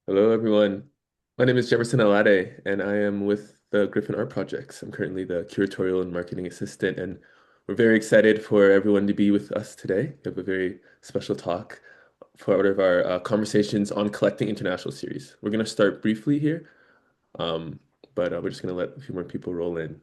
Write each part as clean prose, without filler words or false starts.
Hello, everyone. My name is Jefferson Alade, and I am with the Griffin Art Projects. I'm currently the curatorial and marketing assistant, and we're very excited for everyone to be with us today. We have a very special talk for part of our Conversations on Collecting International series. We're going to start briefly here, um, but we're just going to let a few more people roll in.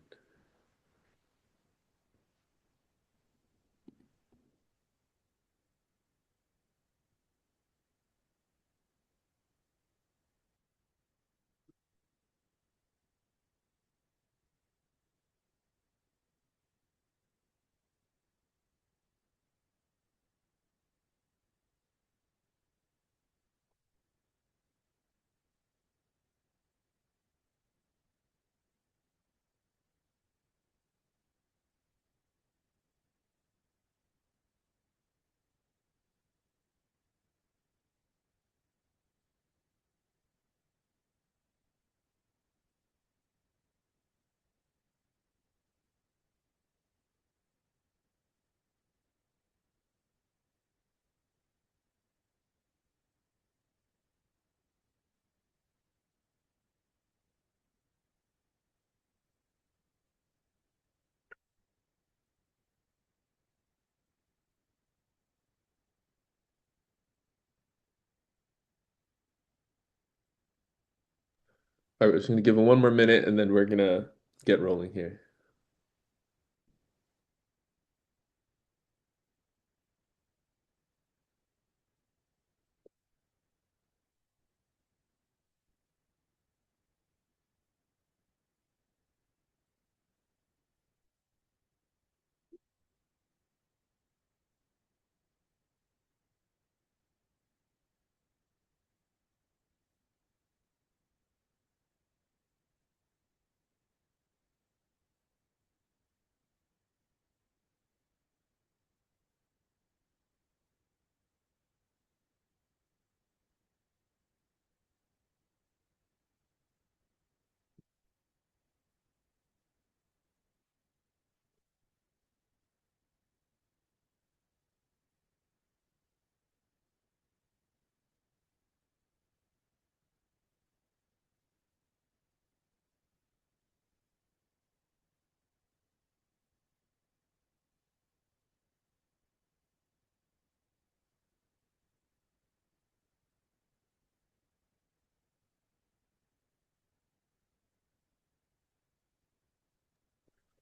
All right, we're just going to give it one more minute, and then we're going to get rolling here.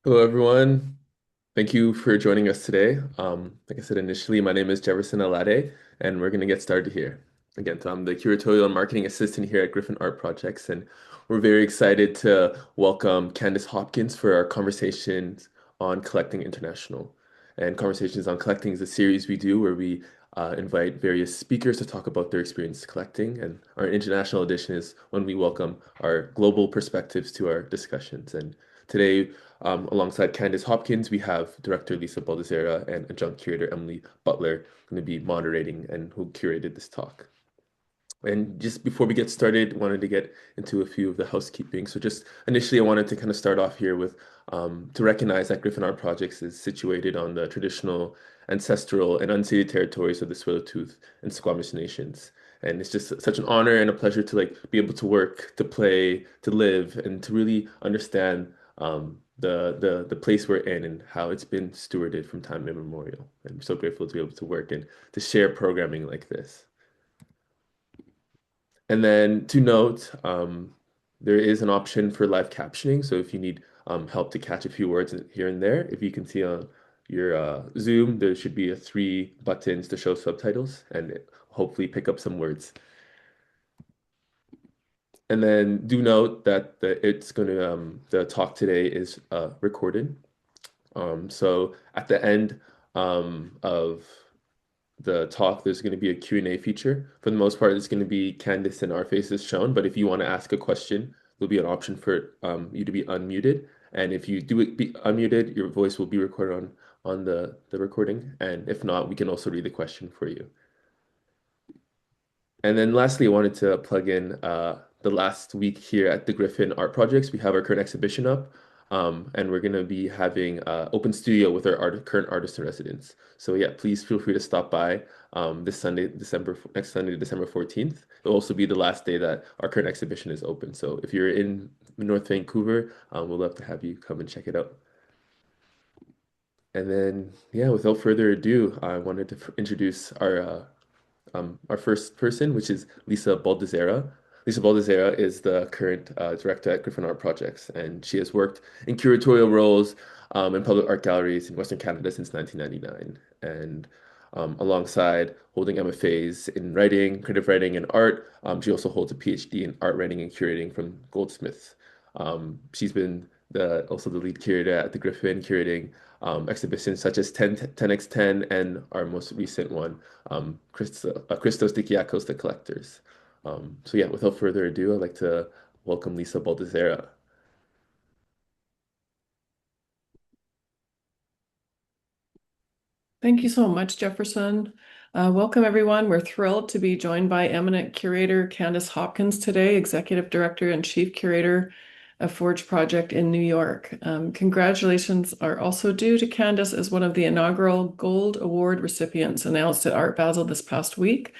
Hello, everyone. Thank you for joining us today. Like I said initially, my name is Jefferson Alade, and we're going to get started here. Again, so I'm the curatorial and marketing assistant here at Griffin Art Projects, and we're very excited to welcome Candace Hopkins for our Conversations on Collecting International. And Conversations on Collecting is a series we do where we invite various speakers to talk about their experience collecting. And our international edition is when we welcome our global perspectives to our discussions. And today, alongside Candace Hopkins, we have director Lisa Baldessera and adjunct curator Emily Butler going to be moderating and who curated this talk. And just before we get started, wanted to get into a few of the housekeeping. So just initially, I wanted to kind of start off here with to recognize that Griffin Art Projects is situated on the traditional, ancestral, and unceded territories of the Tsleil-Waututh and Squamish nations. And it's just such an honor and a pleasure to like be able to work, to play, to live, and to really understand the place we're in and how it's been stewarded from time immemorial. And I'm so grateful to be able to work and to share programming like this. And then to note, there is an option for live captioning. So if you need help to catch a few words here and there, if you can see on your Zoom, there should be three buttons to show subtitles and hopefully pick up some words. And then do note that the talk today is recorded. So at the end of the talk, there's going to be a Q&A feature. For the most part, it's going to be Candace and our faces shown, but if you want to ask a question, there'll be an option for you to be unmuted. And if you do be unmuted, your voice will be recorded on the recording. And if not, we can also read the question for you. And then lastly, I wanted to plug in the last week here at the Griffin Art Projects. We have our current exhibition up. And we're going to be having open studio with our current artists in residence. So yeah, please feel free to stop by this Sunday, next Sunday, December 14th. It'll also be the last day that our current exhibition is open. So if you're in North Vancouver, we'd love to have you come and check it out. And then, yeah, without further ado, I wanted to introduce our first person, which is Lisa Baldizera. Lisa Baldizera is the current director at Griffin Art Projects, and she has worked in curatorial roles in public art galleries in Western Canada since 1999. And alongside holding MFAs in writing, creative writing, and art, she also holds a PhD in art writing and curating from Goldsmiths. She's been also the lead curator at the Griffin, curating exhibitions such as 10x10 and our most recent one, Christos Dikiakos, The Collectors. So yeah, without further ado, I'd like to welcome Lisa Baldizera. Thank you so much, Jefferson. Welcome, everyone. We're thrilled to be joined by eminent curator Candace Hopkins today, Executive Director and Chief Curator of Forge Project in New York. Congratulations are also due to Candace as one of the inaugural Gold Award recipients announced at Art Basel this past week.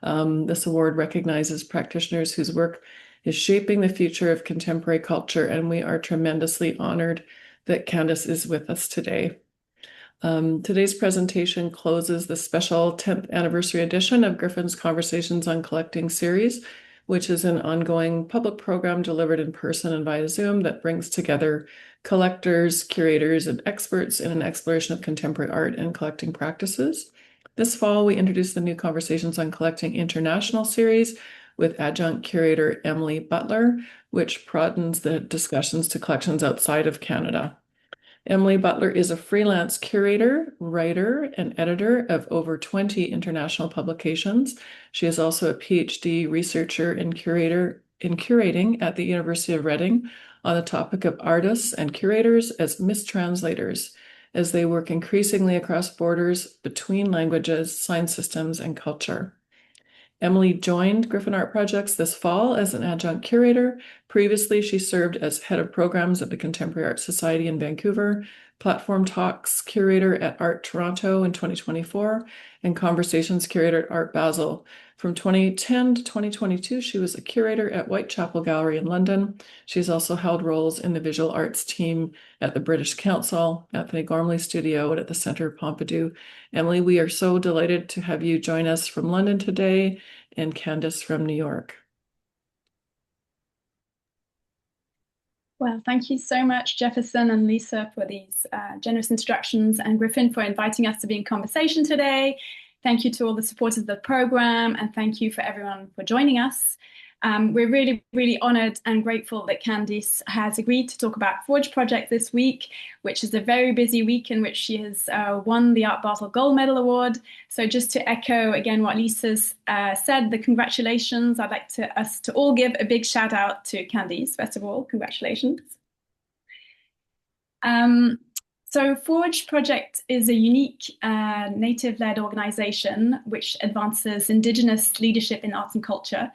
This award recognizes practitioners whose work is shaping the future of contemporary culture, and we are tremendously honored that Candace is with us today. Today's presentation closes the special 10th anniversary edition of Griffin's Conversations on Collecting series, which is an ongoing public program delivered in person and via Zoom that brings together collectors, curators, and experts in an exploration of contemporary art and collecting practices. This fall, we introduced the new Conversations on Collecting International series with adjunct curator Emily Butler, which broadens the discussions to collections outside of Canada. Emily Butler is a freelance curator, writer, and editor of over 20 international publications. She is also a PhD researcher and curator in curating at the University of Reading on the topic of artists and curators as mistranslators, as they work increasingly across borders between languages, sign systems, and culture. Emily joined Griffin Art Projects this fall as an adjunct curator. Previously, she served as head of programs at the Contemporary Art Society in Vancouver, Platform Talks curator at Art Toronto in 2024, and Conversations curator at Art Basel. From 2010 to 2022, she was a curator at Whitechapel Gallery in London. She's also held roles in the visual arts team at the British Council, Anthony Gormley Studio, and at the Centre Pompidou. Emily, we are so delighted to have you join us from London today, and Candace from New York. Well, thank you so much, Jefferson and Lisa, for these generous introductions, and Griffin for inviting us to be in conversation today. Thank you to all the supporters of the program, and thank you for everyone for joining us. We're really, really honored and grateful that Candace has agreed to talk about Forge Project this week, which is a very busy week in which she has won the Art Basel Gold Medal Award. So just to echo again what Lisa's said, the congratulations. I'd like us to all give a big shout out to Candace. First of all, congratulations. So Forge Project is a unique native-led organization which advances Indigenous leadership in arts and culture.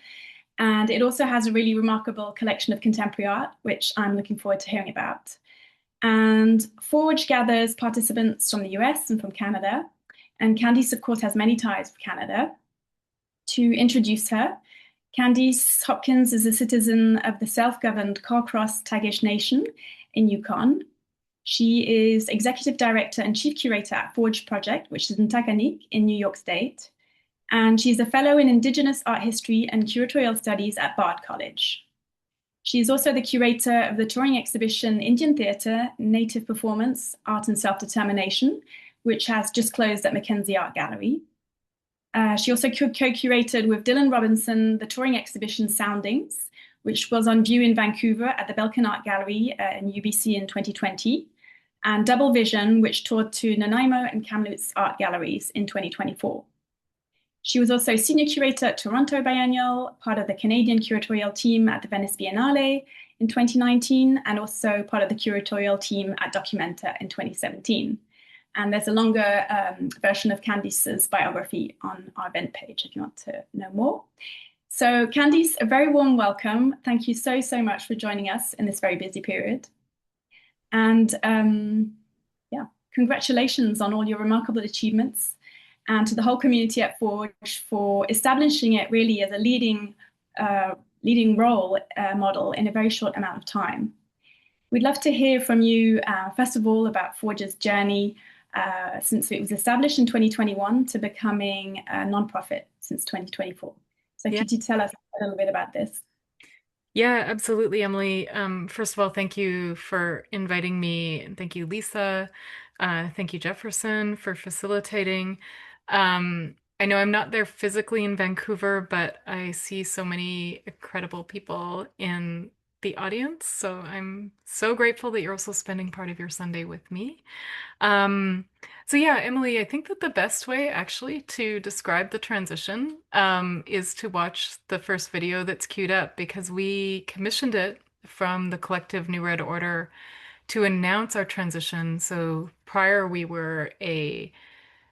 And it also has a really remarkable collection of contemporary art, which I'm looking forward to hearing about. And Forge gathers participants from the US and from Canada. And Candace, of course, has many ties with Canada. To introduce her, Candace Hopkins is a citizen of the self-governed Carcross Tagish Nation in Yukon. She is executive director and chief curator at Forge Project, which is in Takanik in New York State. And she's a fellow in Indigenous art history and curatorial studies at Bard College. She's also the curator of the touring exhibition Indian Theatre, Native Performance, Art and Self-Determination, which has just closed at Mackenzie Art Gallery. She also co-curated with Dylan Robinson the touring exhibition Soundings, which was on view in Vancouver at the Belkin Art Gallery in UBC in 2020, and Double Vision, which toured to Nanaimo and Kamloops Art Galleries in 2024. She was also senior curator at Toronto Biennial, part of the Canadian curatorial team at the Venice Biennale in 2019, and also part of the curatorial team at Documenta in 2017. And there's a longer version of Candace's biography on our event page if you want to know more. So Candace, a very warm welcome. Thank you so much for joining us in this very busy period. And yeah, congratulations on all your remarkable achievements, and to the whole community at Forge for establishing it really as a leading role model in a very short amount of time. We'd love to hear from you, first of all, about Forge's journey since it was established in 2021 to becoming a nonprofit since 2024. So Yeah. could you tell us a little bit about this? Yeah, absolutely, Emily. First of all, thank you for inviting me, and thank you, Lisa. Thank you, Jefferson, for facilitating. I know I'm not there physically in Vancouver, but I see so many incredible people in the audience. So I'm so grateful that you're also spending part of your Sunday with me. Um, so yeah, Emily, I think that the best way actually to describe the transition is to watch the first video that's queued up, because we commissioned it from the collective New Red Order to announce our transition. So prior we were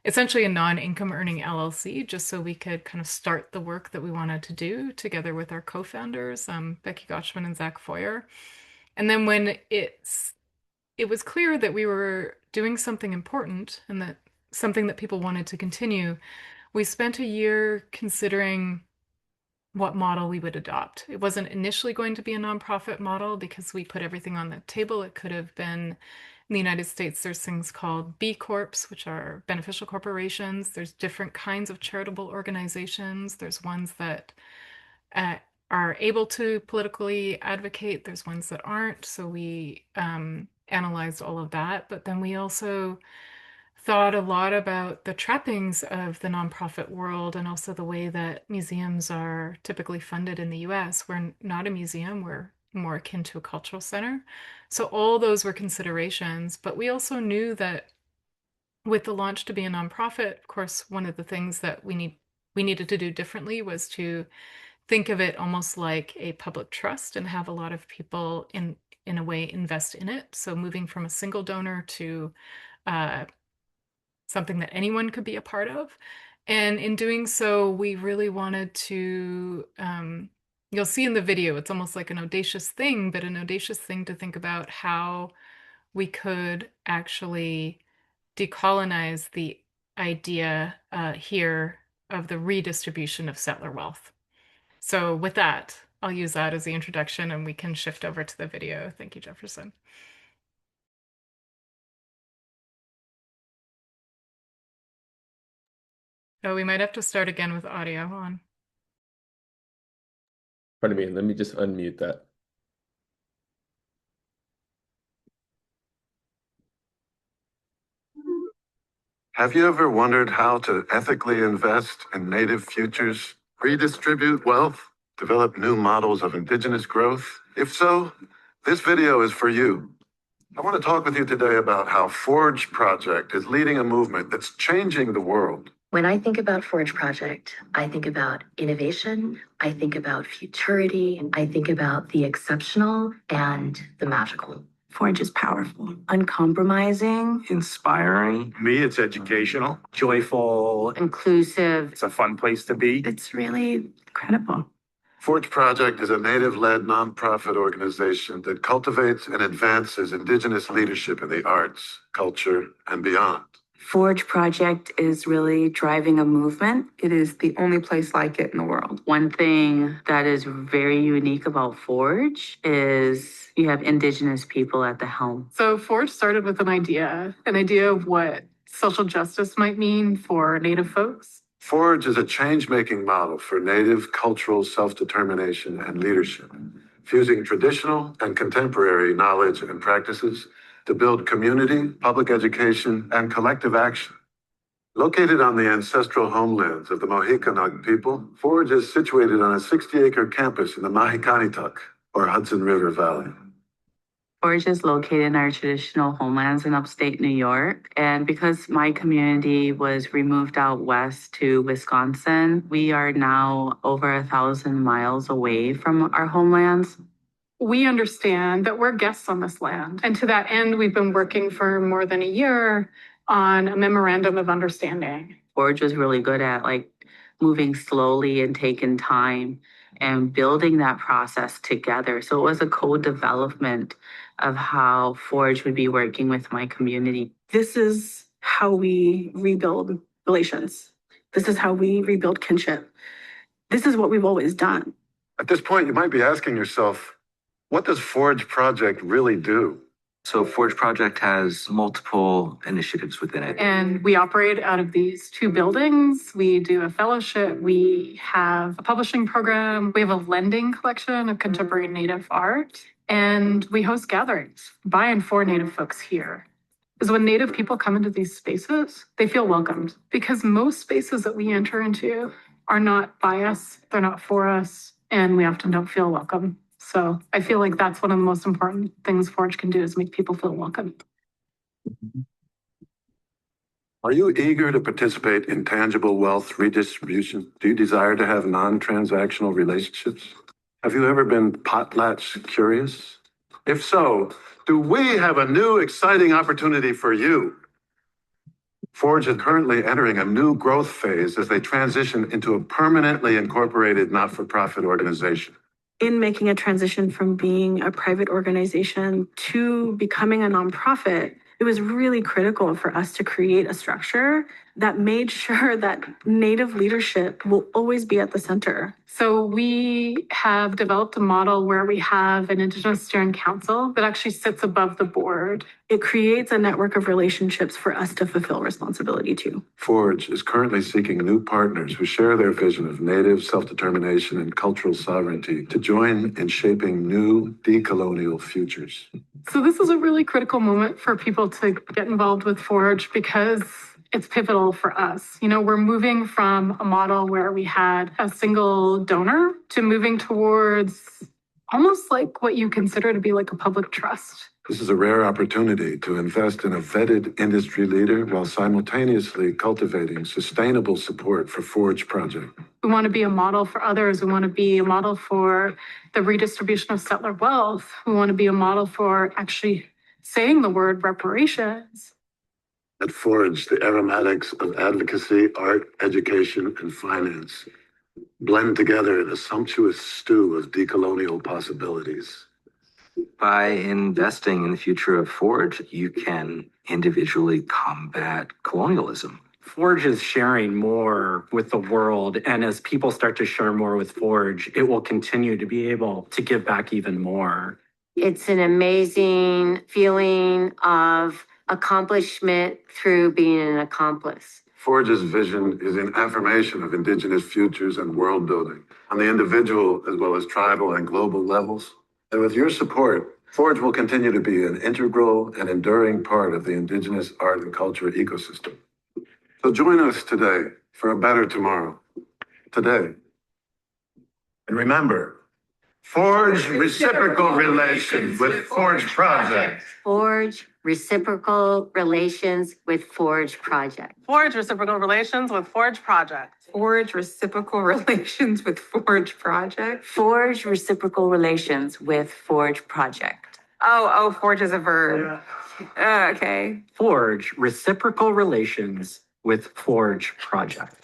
essentially a non-income earning LLC, just so we could kind of start the work that we wanted to do together with our co-founders, Becky Gotchman and Zach Foyer. And then when it was clear that we were doing something important and that something that people wanted to continue, we spent a year considering what model we would adopt. It wasn't initially going to be a nonprofit model because we put everything on the table. It could have been, in the United States, there's things called B Corps, which are beneficial corporations. There's different kinds of charitable organizations. There's ones that are able to politically advocate. There's ones that aren't. So we analyzed all of that. But then we also thought a lot about the trappings of the nonprofit world and also the way that museums are typically funded in the US. We're not a museum, we're more akin to a cultural center. So all those were considerations. But we also knew that with the launch to be a nonprofit, of course, one of the things that we needed to do differently was to think of it almost like a public trust and have a lot of people in a way invest in it. So moving from a single donor to something that anyone could be a part of. And in doing so, we really wanted to, you'll see in the video, it's almost like an audacious thing, but an audacious thing to think about how we could actually decolonize the idea here of the redistribution of settler wealth. So with that, I'll use that as the introduction and we can shift over to the video. Thank you, Jefferson. Oh, we might have to start again with audio on. Pardon me, let me just unmute that. Have you ever wondered how to ethically invest in native futures, redistribute wealth, develop new models of indigenous growth? If so, this video is for you. I want to talk with you today about how Forge Project is leading a movement that's changing the world. When I think about Forge Project, I think about innovation, I think about futurity, I think about the exceptional and the magical. Forge is powerful, uncompromising, inspiring. Me, it's educational, joyful, inclusive. it's a fun place to be. It's really incredible. Forge Project is a native-led nonprofit organization that cultivates and advances indigenous leadership in the arts, culture, and beyond. Forge Project is really driving a movement. It is the only place like it in the world. One thing that is very unique about Forge is you have Indigenous people at the helm. So Forge started with an idea of what social justice might mean for Native folks. Forge is a change-making model for Native cultural self-determination and leadership, fusing traditional and contemporary knowledge and practices to build community, public education, and collective action. Located on the ancestral homelands of the Mohicanug people, Forge is situated on a 60-acre campus in the Mahikanituk, or Hudson River Valley. Forge is located in our traditional homelands in upstate New York. And because my community was removed out west to Wisconsin, we are now over 1,000 miles away from our homelands. We understand that we're guests on this land. And to that end, we've been working for more than a year on a memorandum of understanding. Forge was really good at moving slowly and taking time and building that process together. So it was a co-development of how Forge would be working with my community. This is how we rebuild relations. This is how we rebuild kinship. This is what we've always done. At this point, you might be asking yourself, what does Forge Project really do? So Forge Project has multiple initiatives within it. And we operate out of these 2 buildings. We do a fellowship. We have a publishing program. We have a lending collection of contemporary Native art. And we host gatherings by and for Native folks here. Because when Native people come into these spaces, they feel welcomed. Because most spaces that we enter into are not by us, they're not for us, and we often don't feel welcome. So I feel like that's one of the most important things Forge can do is make people feel welcome. Are you eager to participate in tangible wealth redistribution? Do you desire to have non-transactional relationships? Have you ever been potlatch curious? If so, do we have a new exciting opportunity for you? Forge is currently entering a new growth phase as they transition into a permanently incorporated not-for-profit organization. In making a transition from being a private organization to becoming a nonprofit, it was really critical for us to create a structure that made sure that Native leadership will always be at the center. So we have developed a model where we have an Indigenous Steering Council that actually sits above the board. It creates a network of relationships for us to fulfill responsibility to. Forge is currently seeking new partners who share their vision of Native self-determination and cultural sovereignty to join in shaping new decolonial futures. So this is a really critical moment for people to get involved with Forge because it's pivotal for us. You know, we're moving from a model where we had a single donor to moving towards almost like what you consider to be like a public trust. This is a rare opportunity to invest in a vetted industry leader while simultaneously cultivating sustainable support for Forge Project. We want to be a model for others. We want to be a model for the redistribution of settler wealth. We want to be a model for actually saying the word reparations. At Forge, the aromatics of advocacy, art, education, and finance blend together in a sumptuous stew of decolonial possibilities. By investing in the future of Forge, you can individually combat colonialism. Forge is sharing more with the world. And as people start to share more with Forge, it will continue to be able to give back even more. It's an amazing feeling of accomplishment through being an accomplice. Forge's vision is an affirmation of Indigenous futures and world building on the individual as well as tribal and global levels. And with your support, Forge will continue to be an integral and enduring part of the Indigenous art and culture ecosystem. So join us today for a better tomorrow. Today. And remember, forge reciprocal relations with Forge Project. Forge reciprocal relations with Forge Project. Forge reciprocal relations with Forge Project. Forge reciprocal relations with Forge Project. Forge reciprocal relations with Forge Project. Oh, forge is a verb. Okay. Forge reciprocal relations with Forge Project.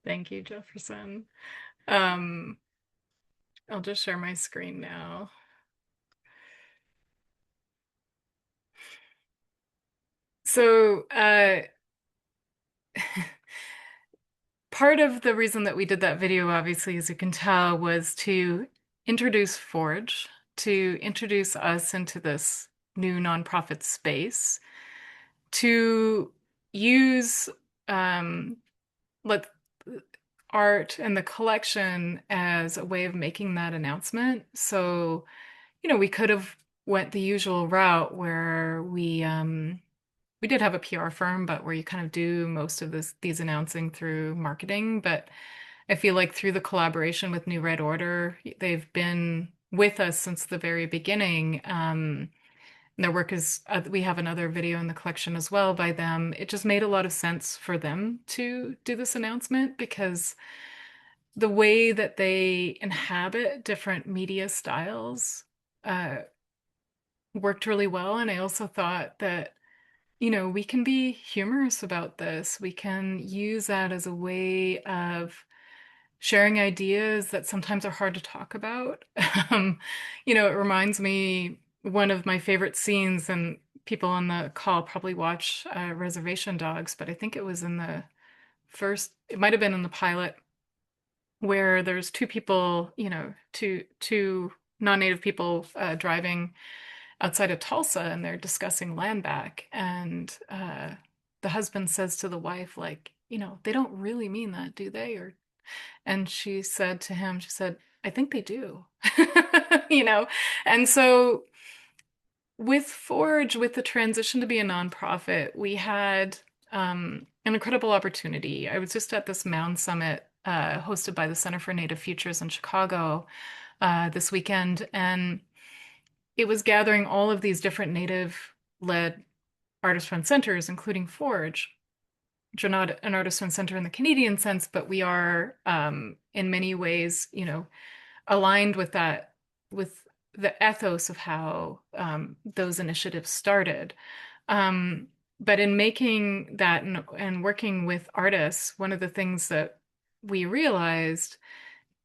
Thank you, Jefferson. I'll just share my screen now. So part of the reason that we did that video, obviously, as you can tell, was to introduce Forge, to introduce us into this new nonprofit space, to use art and the collection as a way of making that announcement. So, you know, we could have went the usual route where we did have a PR firm, but where you kind of do most of these announcing through marketing. But I feel like through the collaboration with New Red Order, they've been with us since the very beginning. Their work is, we have another video in the collection as well by them. It just made a lot of sense for them to do this announcement because the way that they inhabit different media styles worked really well. And I also thought that we can be humorous about this. We can use that as a way of sharing ideas that sometimes are hard to talk about. Um, it reminds me one of my favorite scenes, and people on the call probably watch Reservation Dogs, but I think it was in the first, it might have been in the pilot, where there's two people, two non-native people driving outside of Tulsa, and they're discussing land back. And the husband says to the wife, like, they don't really mean that, do they? And she said to him, she said, I think they do. you know? And so with Forge, with the transition to be a nonprofit, we had an incredible opportunity. I was just at this Mound Summit hosted by the Center for Native Futures in Chicago this weekend, and it was gathering all of these different Native-led artist-run centers, including Forge, which are not an artist-run center in the Canadian sense, but we are in many ways, aligned with that, with the ethos of how those initiatives started. But in making that and working with artists, one of the things that we realized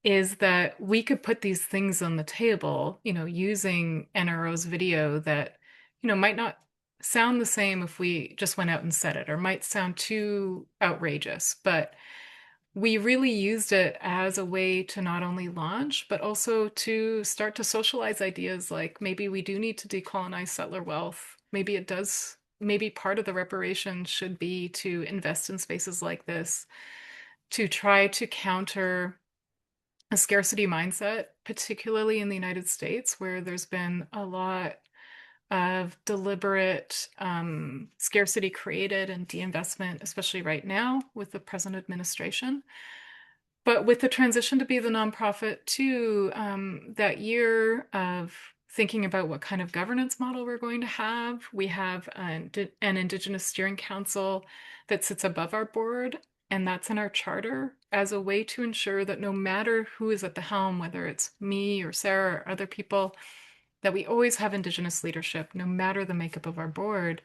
is that we could put these things on the table, using NRO's video that, might not sound the same if we just went out and said it, or might sound too outrageous, but we really used it as a way to not only launch, but also to start to socialize ideas like maybe we do need to decolonize settler wealth. Maybe part of the reparation should be to invest in spaces like this, to try to counter a scarcity mindset, particularly in the United States, where there's been a lot of deliberate scarcity created and deinvestment, especially right now with the present administration. But with the transition to be the nonprofit too, that year of thinking about what kind of governance model we're going to have, we have an Indigenous Steering Council that sits above our board, and that's in our charter as a way to ensure that no matter who is at the helm, whether it's me or Sarah or other people, that we always have Indigenous leadership, no matter the makeup of our board.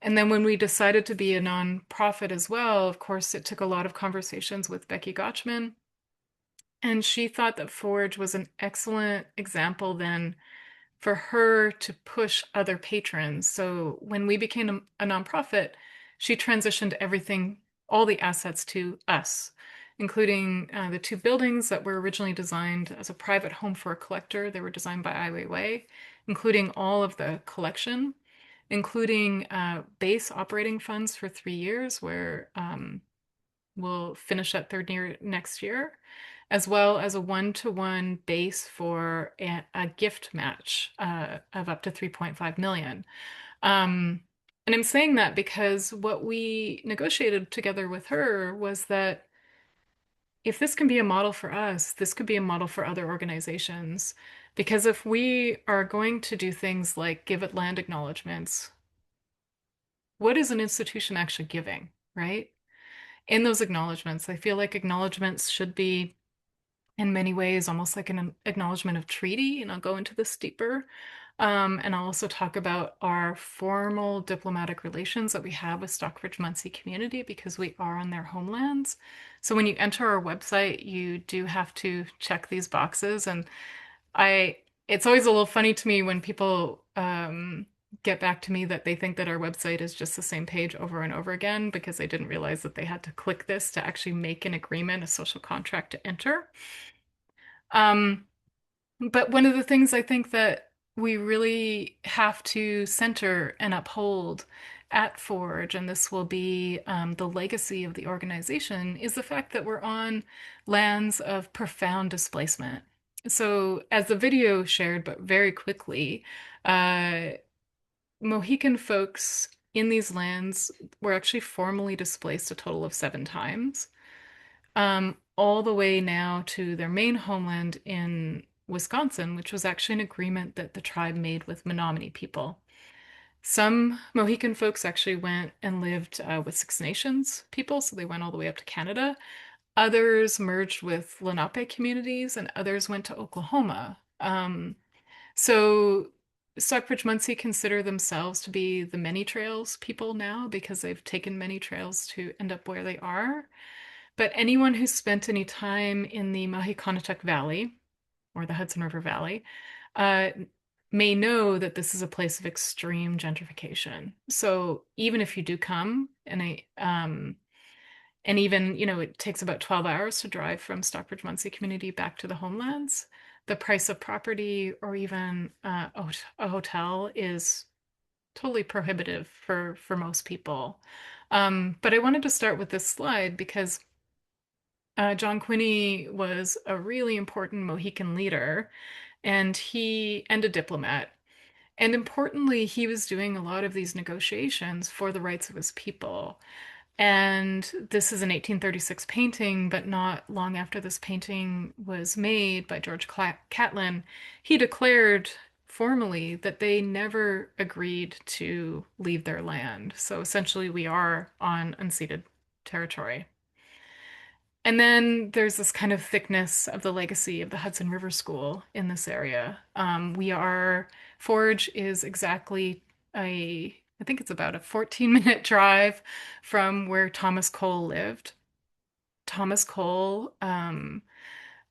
And then when we decided to be a nonprofit as well, of course, it took a lot of conversations with Becky Gotchman. And she thought that Forge was an excellent example then for her to push other patrons. So when we became a nonprofit, she transitioned everything, all the assets to us, including the two buildings that were originally designed as a private home for a collector. They were designed by Ai Weiwei, including all of the collection, including base operating funds for 3 years, where we'll finish that third year next year, as well as a one-to-one base for a gift match of up to 3.5 million. And I'm saying that because what we negotiated together with her was that if this can be a model for us, this could be a model for other organizations. Because if we are going to do things like give it land acknowledgements, what is an institution actually giving, right? In those acknowledgements, I feel like acknowledgements should be, in many ways, almost like an acknowledgement of treaty, and I'll go into this deeper. And I'll also talk about our formal diplomatic relations that we have with Stockbridge-Munsee community, because we are on their homelands. So when you enter our website, you do have to check these boxes. And it's always a little funny to me when people get back to me that they think that our website is just the same page over and over again, because they didn't realize that they had to click this to actually make an agreement, a social contract to enter. But one of the things I think that we really have to center and uphold at Forge, and this will be the legacy of the organization, is the fact that we're on lands of profound displacement. So as the video shared, but very quickly, Mohican folks in these lands were actually formally displaced a total of 7 times, all the way now to their main homeland in Wisconsin, which was actually an agreement that the tribe made with Menominee people. Some Mohican folks actually went and lived with Six Nations people, so they went all the way up to Canada. Others merged with Lenape communities, and others went to Oklahoma. So Stockbridge-Munsee consider themselves to be the many trails people now because they've taken many trails to end up where they are. But anyone who's spent any time in the Mahicanatuk Valley or the Hudson River Valley may know that this is a place of extreme gentrification. So even if you do come and even, it takes about 12 hours to drive from Stockbridge-Munsee community back to the homelands, the price of property or even a hotel is totally prohibitive for most people. But I wanted to start with this slide because John Quinney was a really important Mohican leader and a diplomat. And importantly, he was doing a lot of these negotiations for the rights of his people. And this is an 1836 painting, but not long after this painting was made by George Catlin, he declared formally that they never agreed to leave their land. So essentially, we are on unceded territory. And then there's this kind of thickness of the legacy of the Hudson River School in this area. Forge is exactly I think it's about a 14-minute drive from where Thomas Cole lived. Thomas Cole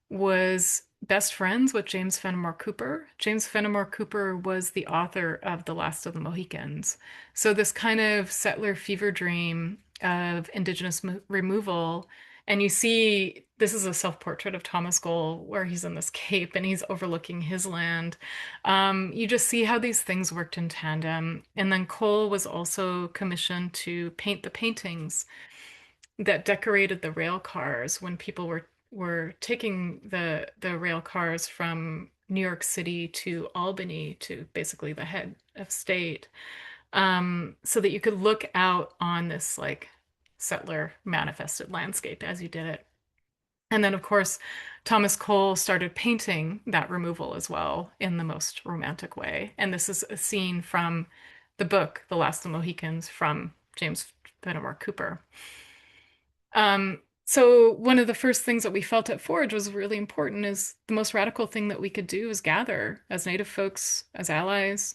was best friends with James Fenimore Cooper. James Fenimore Cooper was the author of The Last of the Mohicans. So this kind of settler fever dream of Indigenous removal. And you see, this is a self-portrait of Thomas Cole where he's in this cape and he's overlooking his land. You just see how these things worked in tandem. And then Cole was also commissioned to paint the paintings that decorated the rail cars when people were taking the rail cars from New York City to Albany, to basically the head of state, so that you could look out on this like settler manifested landscape as you did it. And then, of course, Thomas Cole started painting that removal as well in the most romantic way. And this is a scene from the book, The Last of the Mohicans, from James Fenimore Cooper. So one of the first things that we felt at Forge was really important is the most radical thing that we could do is gather as Native folks, as allies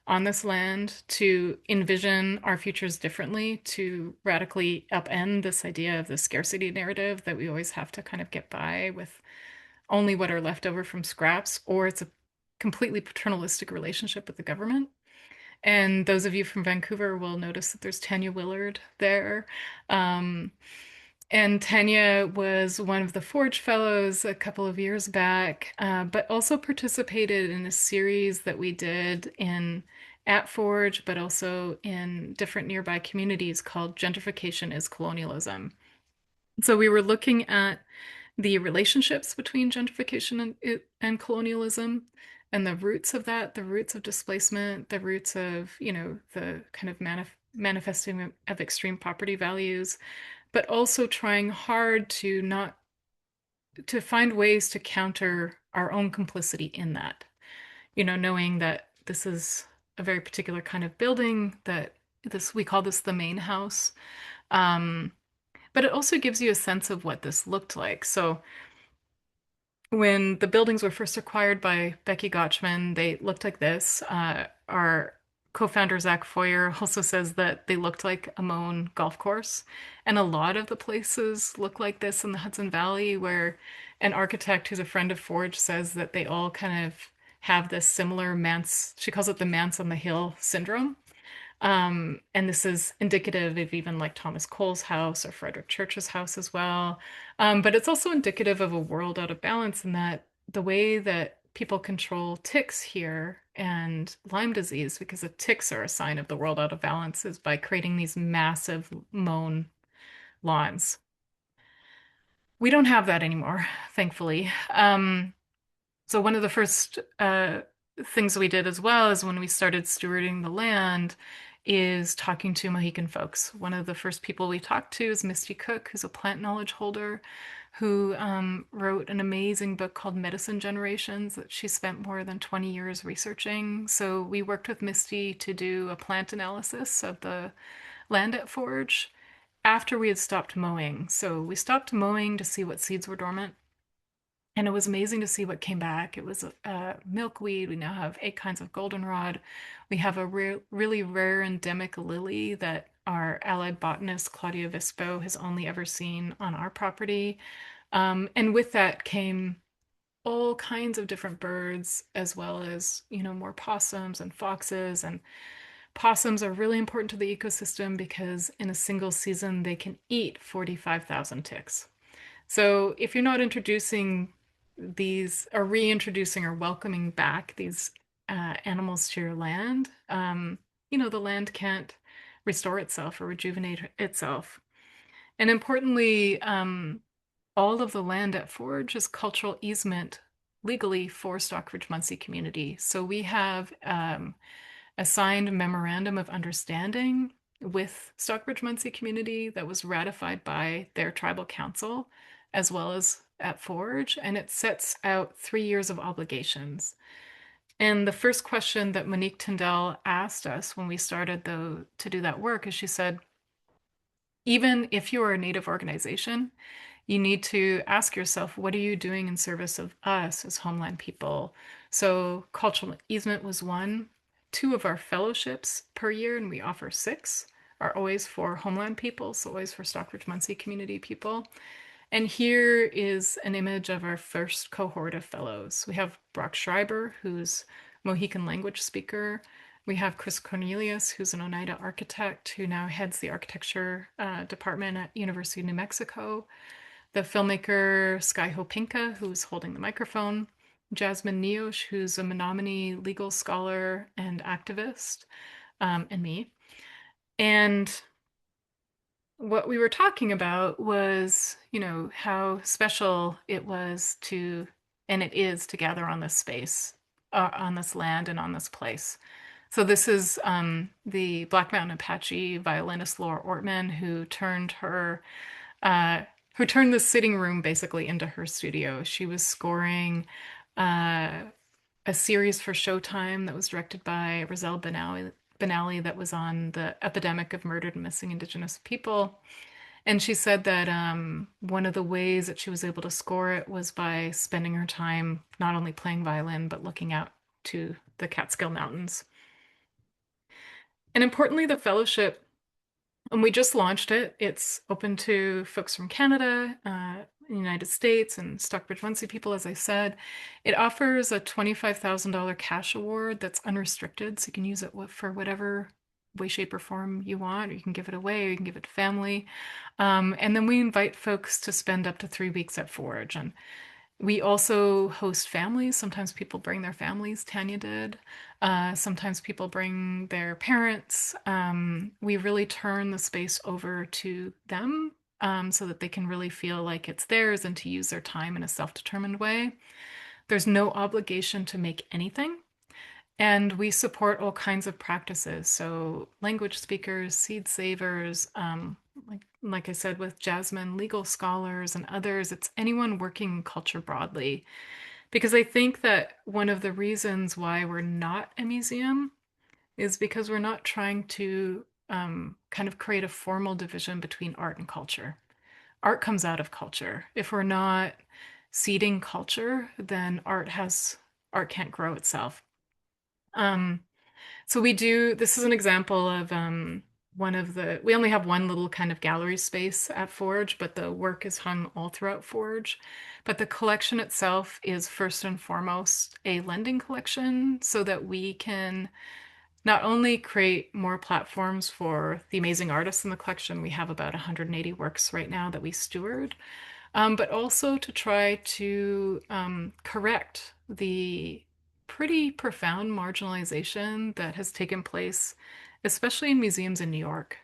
on this land to envision our futures differently, to radically upend this idea of the scarcity narrative that we always have to kind of get by with only what are left over from scraps, or it's a completely paternalistic relationship with the government. And those of you from Vancouver will notice that there's Tanya Willard there. And Tanya was one of the Forge Fellows a couple of years back, but also participated in a series that we did at Forge, but also in different nearby communities called Gentrification is Colonialism. So we were looking at the relationships between gentrification and colonialism and the roots of that, the roots of displacement, the roots of, the kind of manifesting of extreme property values, but also trying hard to find ways to counter our own complicity in that, knowing that this is a very particular kind of building, we call this the main house. But it also gives you a sense of what this looked like. So when the buildings were first acquired by Becky Gotchman, they looked like this. Our co-founder Zach Foyer also says that they looked like a Moan golf course. And a lot of the places look like this in the Hudson Valley, where an architect who's a friend of Forge says that they all kind of have this similar manse, she calls it the manse on the hill syndrome. And this is indicative of even like Thomas Cole's house or Frederick Church's house as well. But it's also indicative of a world out of balance in that the way that people control ticks here and Lyme disease, because the ticks are a sign of the world out of balance, is by creating these massive mown lawns. We don't have that anymore, thankfully. So one of the first things we did as well is when we started stewarding the land is talking to Mohican folks. One of the first people we talked to is Misty Cook, who's a plant knowledge holder, who wrote an amazing book called Medicine Generations that she spent more than 20 years researching. So we worked with Misty to do a plant analysis of the land at Forge after we had stopped mowing. So we stopped mowing to see what seeds were dormant. And it was amazing to see what came back. It was milkweed. We now have 8 kinds of goldenrod. We have a really rare endemic lily that our allied botanist, Claudia Vispo, has only ever seen on our property. And with that came all kinds of different birds, as well as, more possums and foxes. And possums are really important to the ecosystem because in a single season, they can eat 45,000 ticks. So if you're not introducing these, or reintroducing or welcoming back these animals to your land, the land can't restore itself or rejuvenate itself. And importantly, all of the land at Forge is cultural easement legally for Stockbridge-Munsee community. So we have a signed memorandum of understanding with Stockbridge-Munsee community that was ratified by their tribal council as well as at Forge, and it sets out 3 years of obligations. And the first question that Monique Tyndall asked us when we started to do that work is she said, even if you are a Native organization, you need to ask yourself, what are you doing in service of us as homeland people? So cultural easement was one. 2 of our fellowships per year, and we offer 6, are always for homeland people, so always for Stockbridge-Munsee community people. And here is an image of our first cohort of fellows. We have Brock Schreiber, who's Mohican language speaker. We have Chris Cornelius, who's an Oneida architect who now heads the architecture department at University of New Mexico. The filmmaker Sky Hopinka, who's holding the microphone. Jasmine Neosh, who's a Menominee legal scholar and activist, and me. And what we were talking about was, how special it was and it is to gather on this space, on this land and on this place. So this is the Black Mountain Apache violinist Laura Ortman, who turned the sitting room basically into her studio. She was scoring a series for Showtime that was directed by Roselle Benally that was on the epidemic of murdered and missing Indigenous people. And she said that one of the ways that she was able to score it was by spending her time not only playing violin, but looking out to the Catskill Mountains. And importantly, the fellowship, and we just launched it. It's open to folks from Canada, the United States, and Stockbridge-Munsee people, as I said. It offers a $25,000 cash award that's unrestricted, so you can use it for whatever way, shape, or form you want, or you can give it away, or you can give it to family. And then we invite folks to spend up to 3 weeks at Forge. And we also host families. Sometimes people bring their families, Tanya did. Sometimes people bring their parents. We really turn the space over to them so that they can really feel like it's theirs and to use their time in a self-determined way. There's no obligation to make anything. And we support all kinds of practices. So language speakers, seed savers, like I said, with Jasmine, legal scholars and others, it's anyone working in culture broadly. Because I think that one of the reasons why we're not a museum is because we're not trying to kind of create a formal division between art and culture. Art comes out of culture. If we're not seeding culture, then art can't grow itself. So this is an example of we only have one little kind of gallery space at Forge, but the work is hung all throughout Forge. But the collection itself is first and foremost a lending collection so that we can not only create more platforms for the amazing artists in the collection, we have about 180 works right now that we steward, but also to try to correct the pretty profound marginalization that has taken place, especially in museums in New York.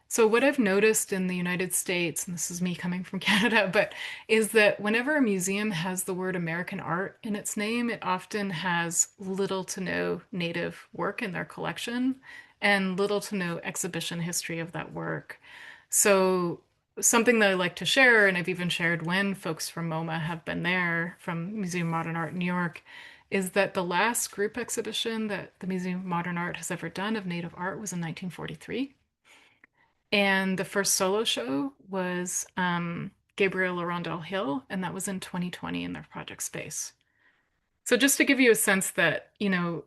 So what I've noticed in the United States, and this is me coming from Canada, but is that whenever a museum has the word American art in its name, it often has little to no Native work in their collection and little to no exhibition history of that work. So something that I like to share, and I've even shared when folks from MoMA have been there, from Museum of Modern Art in New York, is that the last group exhibition that the Museum of Modern Art has ever done of Native art was in 1943. And the first solo show was Gabriel Arundel Hill, and that was in 2020 in their project space. So just to give you a sense that, you know,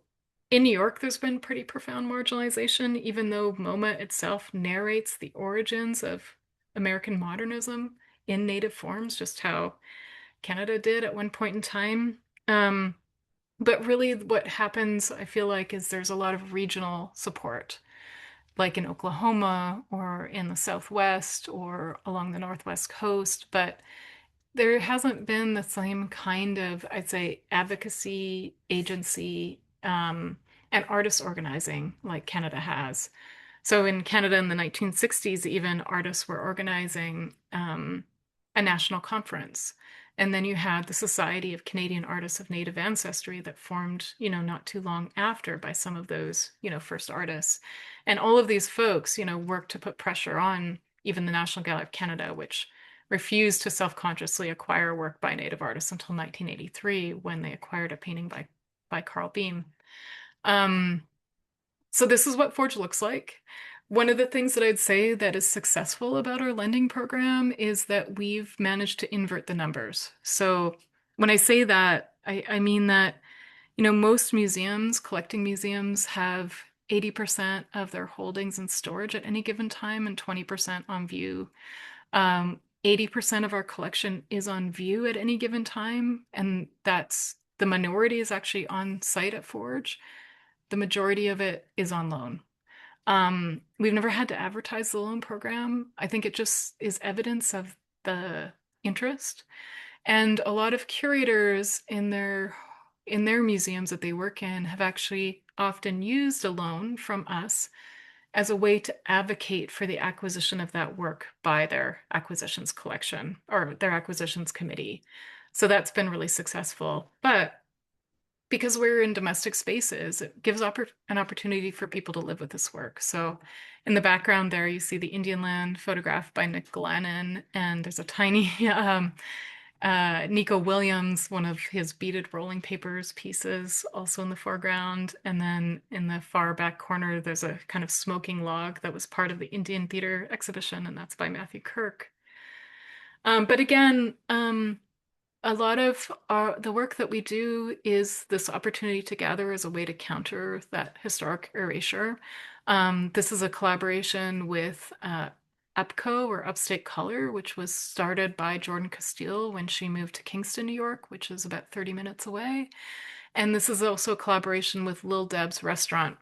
in New York, there's been pretty profound marginalization, even though MoMA itself narrates the origins of American modernism in native forms, just how Canada did at one point in time. But really what happens, I feel like, is there's a lot of regional support, like in Oklahoma or in the Southwest or along the Northwest coast. But there hasn't been the same kind of, I'd say, advocacy, agency, and artist organizing like Canada has. So in Canada in the 1960s, even artists were organizing a national conference. And then you had the Society of Canadian Artists of Native Ancestry that formed, you know, not too long after by some of those, you know, first artists. And all of these folks, you know, worked to put pressure on even the National Gallery of Canada, which refused to self-consciously acquire work by Native artists until 1983 when they acquired a painting by Carl Beam. So this is what Forge looks like. One of the things that I'd say that is successful about our lending program is that we've managed to invert the numbers. So when I say that, I mean that, you know, most museums, collecting museums, have 80% of their holdings in storage at any given time and 20% on view. 80% of our collection is on view at any given time, and that's the minority is actually on site at Forge. The majority of it is on loan. We've never had to advertise the loan program. I think it just is evidence of the interest. And a lot of curators in their museums that they work in have actually often used a loan from us as a way to advocate for the acquisition of that work by their acquisitions collection or their acquisitions committee. So that's been really successful. But because we're in domestic spaces, it gives an opportunity for people to live with this work. So in the background there, you see the Indian land photographed by Nick Glennon, and there's a tiny Nico Williams, one of his beaded rolling papers pieces, also in the foreground. And then in the far back corner, there's a kind of smoking log that was part of the Indian Theater exhibition, and that's by Matthew Kirk. But again, a lot of the work that we do is this opportunity to gather as a way to counter that historic erasure. This is a collaboration with UPCO, or Upstate Color, which was started by Jordan Castile when she moved to Kingston, New York, which is about 30 minutes away. And this is also a collaboration with Lil Deb's Restaurant.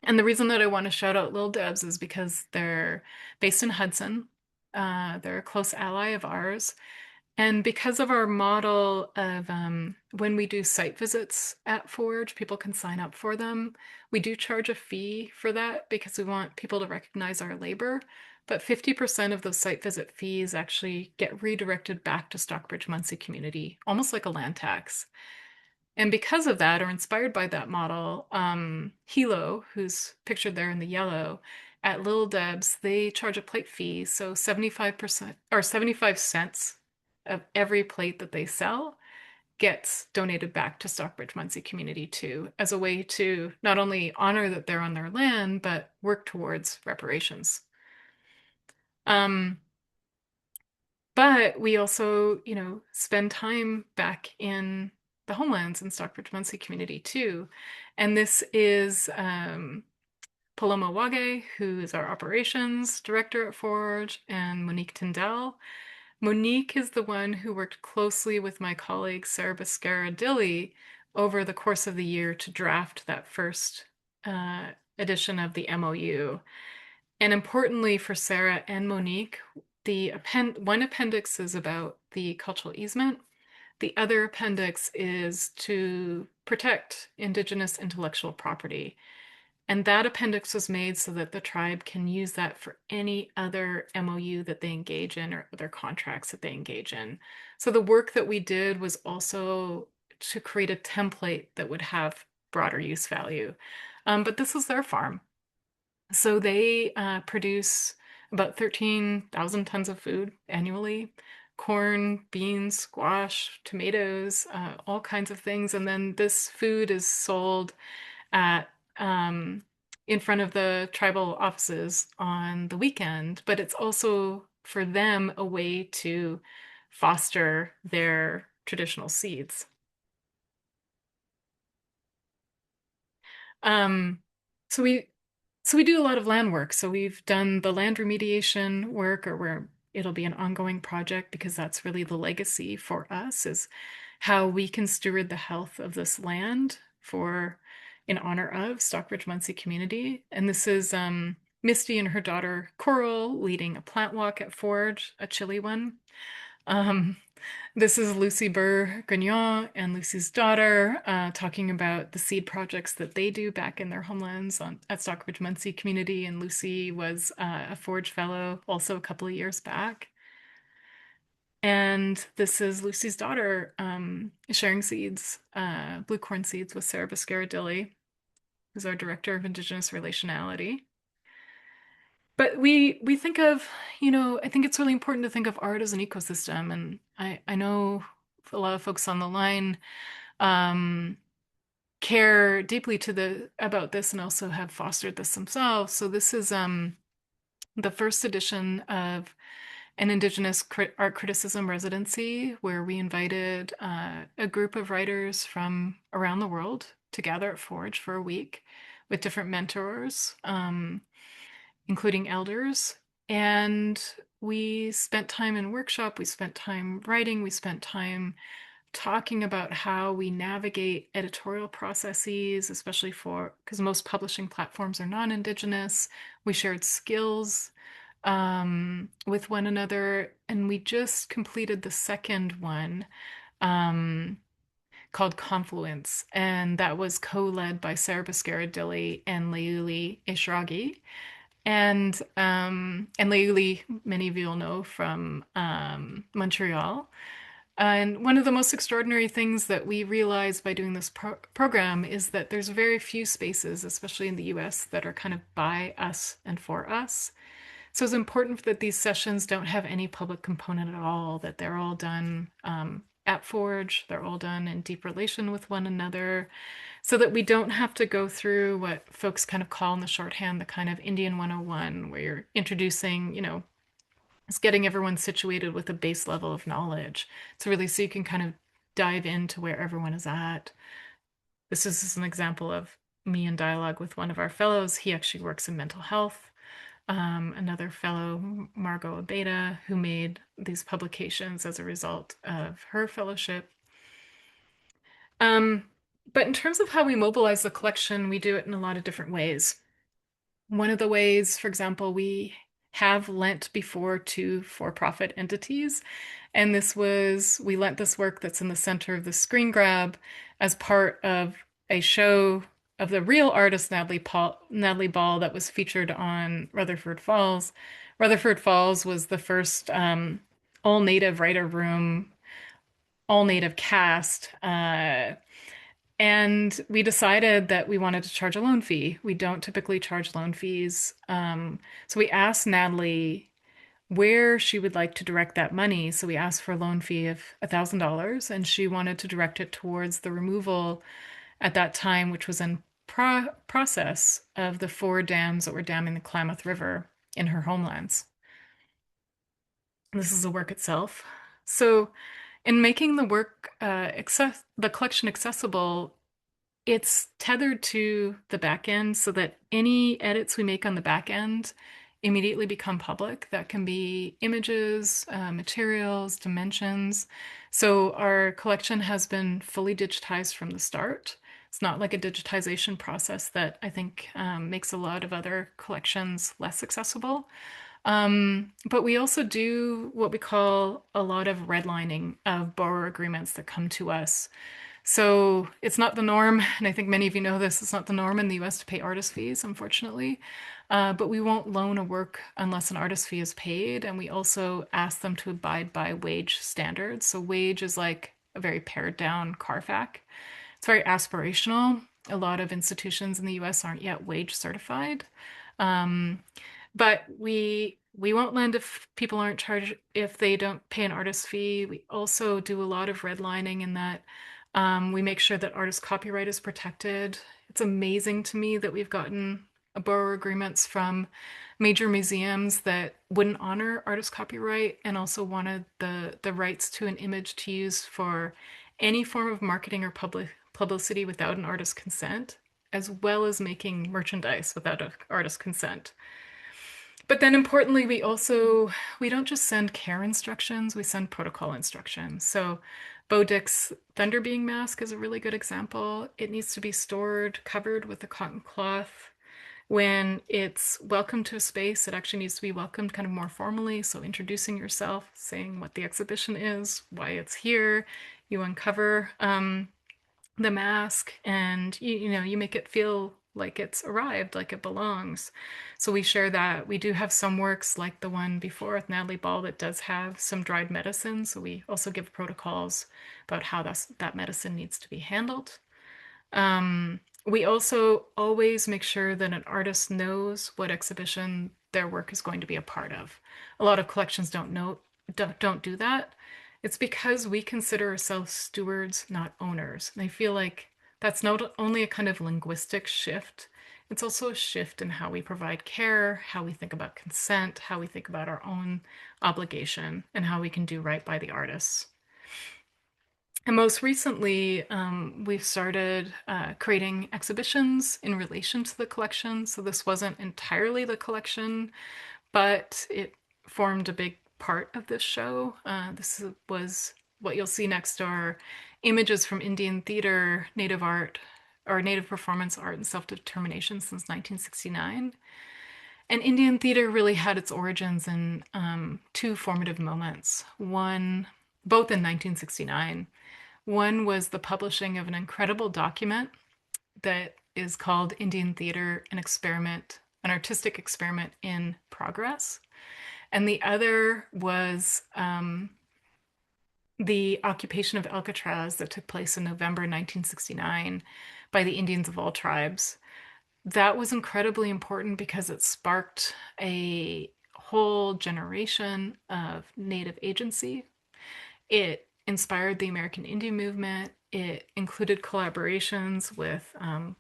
And the reason that I want to shout out Lil Deb's is because they're based in Hudson. They're a close ally of ours. And because of our model of when we do site visits at Forge, people can sign up for them. We do charge a fee for that because we want people to recognize our labor. But 50% of those site visit fees actually get redirected back to Stockbridge Munsee community, almost like a land tax. And because of that, or inspired by that model, Hilo, who's pictured there in the yellow, at Little Deb's, they charge a plate fee. So 75% or 75 cents of every plate that they sell gets donated back to Stockbridge Munsee community too, as a way to not only honor that they're on their land, but work towards reparations. But we also, you know, spend time back in the homelands in Stockbridge Munsee community too. And this is Paloma Wage, who is our operations director at Forge, and Monique Tyndall. Monique is the one who worked closely with my colleague Sarah Biscara-Dilley over the course of the year to draft that first edition of the MOU. And importantly for Sarah and Monique, one appendix is about the cultural easement. The other appendix is to protect Indigenous intellectual property. And that appendix was made so that the tribe can use that for any other MOU that they engage in or other contracts that they engage in. So the work that we did was also to create a template that would have broader use value. But this is their farm. So they produce about 13,000 tons of food annually: corn, beans, squash, tomatoes, all kinds of things. And then this food is sold at in front of the tribal offices on the weekend, but it's also for them a way to foster their traditional seeds. So we do a lot of land work. So we've done the land remediation work, or where it'll be an ongoing project, because that's really the legacy for us, is how we can steward the health of this land in honor of Stockbridge-Munsee community. And this is Misty and her daughter Coral leading a plant walk at Forge, a chilly one. This is Lucy Burr-Gagnon and Lucy's daughter talking about the seed projects that they do back in their homelands at Stockbridge-Munsee community. And Lucy was a Forge Fellow also a couple of years back. And this is Lucy's daughter sharing seeds, blue corn seeds, with Sarah Biscara-Dilley, who's our Director of Indigenous Relationality. But we think of, I think it's really important to think of art as an ecosystem. And I know a lot of folks on the line care deeply about this and also have fostered this themselves. So this is the first edition of an Indigenous art criticism residency, where we invited a group of writers from around the world to gather at Forge for a week with different mentors, including elders. And we spent time in workshop, we spent time writing, we spent time talking about how we navigate editorial processes, especially because most publishing platforms are non-Indigenous. We shared skills with one another, and we just completed the second one called Confluence, and that was co-led by Sarah Biscara-Dilley and Leuli Eshraghi. And Leuli, many of you will know from Montreal. And one of the most extraordinary things that we realized by doing this program is that there's very few spaces, especially in the US, that are kind of by us and for us. So it's important that these sessions don't have any public component at all, that they're all done at Forge, they're all done in deep relation with one another, so that we don't have to go through what folks kind of call in the shorthand the kind of Indian 101, where you're introducing, it's getting everyone situated with a base level of knowledge. So really, so you can kind of dive into where everyone is at. This is just an example of me in dialogue with one of our fellows. He actually works in mental health. Another fellow, Margot Abeda, who made these publications as a result of her fellowship. But in terms of how we mobilize the collection, we do it in a lot of different ways. One of the ways, for example, we have lent before to for-profit entities. And we lent this work that's in the center of the screen grab as part of a show of the real artist Natalie Ball that was featured on Rutherford Falls. Rutherford Falls was the first all-native writer room, all-native cast. And we decided that we wanted to charge a loan fee. We don't typically charge loan fees. So we asked Natalie where she would like to direct that money. So we asked for a loan fee of $1,000, and she wanted to direct it towards the removal at that time, which was in process, of the 4 dams that were damming the Klamath River in her homelands. This is the work itself. So in making the work, the collection accessible, it's tethered to the back end so that any edits we make on the back end immediately become public. That can be images, materials, dimensions. So our collection has been fully digitized from the start. It's not like a digitization process that I think makes a lot of other collections less accessible. But we also do what we call a lot of redlining of borrower agreements that come to us. So it's not the norm, and I think many of you know this, it's not the norm in the US to pay artist fees, unfortunately. But we won't loan a work unless an artist fee is paid, and we also ask them to abide by wage standards. So wage is like a very pared down CARFAC. It's very aspirational. A lot of institutions in the US aren't yet wage certified. But we won't lend if people aren't charged, if they don't pay an artist fee. We also do a lot of redlining in that we make sure that artist copyright is protected. It's amazing to me that we've gotten borrower agreements from major museums that wouldn't honor artist copyright and also wanted the rights to an image to use for any form of marketing or publicity without an artist's consent, as well as making merchandise without an artist's consent. But then importantly, we don't just send care instructions, we send protocol instructions. So Bo Dick's Thunder Being mask is a really good example. It needs to be stored, covered with a cotton cloth. When it's welcome to a space, it actually needs to be welcomed kind of more formally. So introducing yourself, saying what the exhibition is, why it's here. You uncover the mask, and you make it feel like it's arrived, like it belongs. So we share that. We do have some works like the one before with Natalie Ball that does have some dried medicine. So we also give protocols about how that medicine needs to be handled. We also always make sure that an artist knows what exhibition their work is going to be a part of. A lot of collections don't do that. It's because we consider ourselves stewards, not owners. And I feel like that's not only a kind of linguistic shift, it's also a shift in how we provide care, how we think about consent, how we think about our own obligation, and how we can do right by the artists. And most recently, we've started creating exhibitions in relation to the collection. So this wasn't entirely the collection, but it formed a big part of this show. This was what you'll see next are images from Indian theater, Native art, or Native performance art and self-determination since 1969. And Indian theater really had its origins in two formative moments. One, both in 1969. One was the publishing of an incredible document that is called Indian Theater, an artistic experiment in progress. And the other was the occupation of Alcatraz that took place in November 1969 by the Indians of all tribes. That was incredibly important because it sparked a whole generation of Native agency. It inspired the American Indian movement. It included collaborations with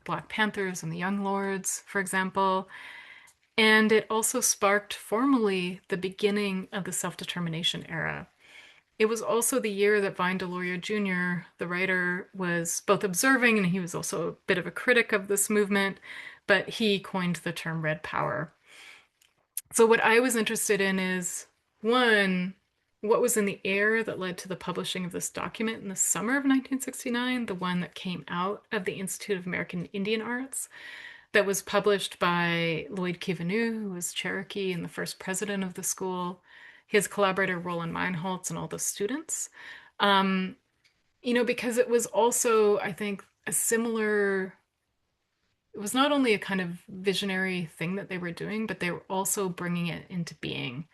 Black Panthers and the Young Lords, for example. And it also sparked formally the beginning of the self-determination era. It was also the year that Vine Deloria Jr., the writer, was both observing and he was also a bit of a critic of this movement, but he coined the term Red Power. So what I was interested in is, one, what was in the air that led to the publishing of this document in the summer of 1969, the one that came out of the Institute of American Indian Arts, that was published by Lloyd Kivanu, who was Cherokee and the first president of the school, his collaborator Roland Meinholz, and all the students. Because it was also, I think, it was not only a kind of visionary thing that they were doing, but they were also bringing it into being.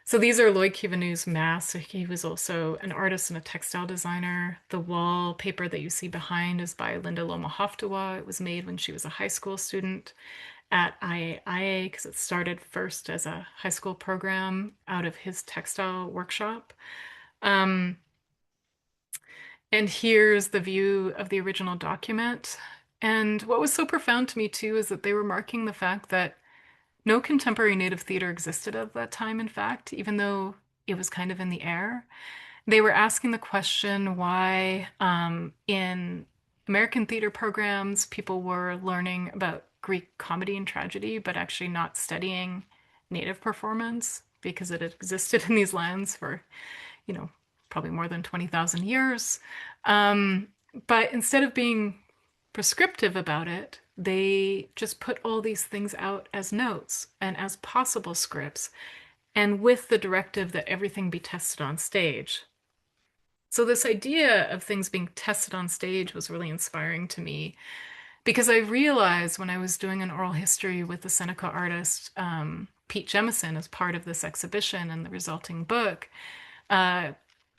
So these are Lloyd Kivanu's masks. He was also an artist and a textile designer. The wallpaper that you see behind is by Linda Loma Hoftewa. It was made when she was a high school student at IAIA because it started first as a high school program out of his textile workshop. And here's the view of the original document. And what was so profound to me too is that they were marking the fact that no contemporary Native theater existed at that time, in fact, even though it was kind of in the air. They were asking the question why in American theater programs, people were learning about Greek comedy and tragedy, but actually not studying Native performance because it had existed in these lands for, probably more than 20,000 years. But instead of being prescriptive about it, they just put all these things out as notes and as possible scripts, and with the directive that everything be tested on stage. So this idea of things being tested on stage was really inspiring to me because I realized when I was doing an oral history with the Seneca artist, Pete Jemison, as part of this exhibition and the resulting book,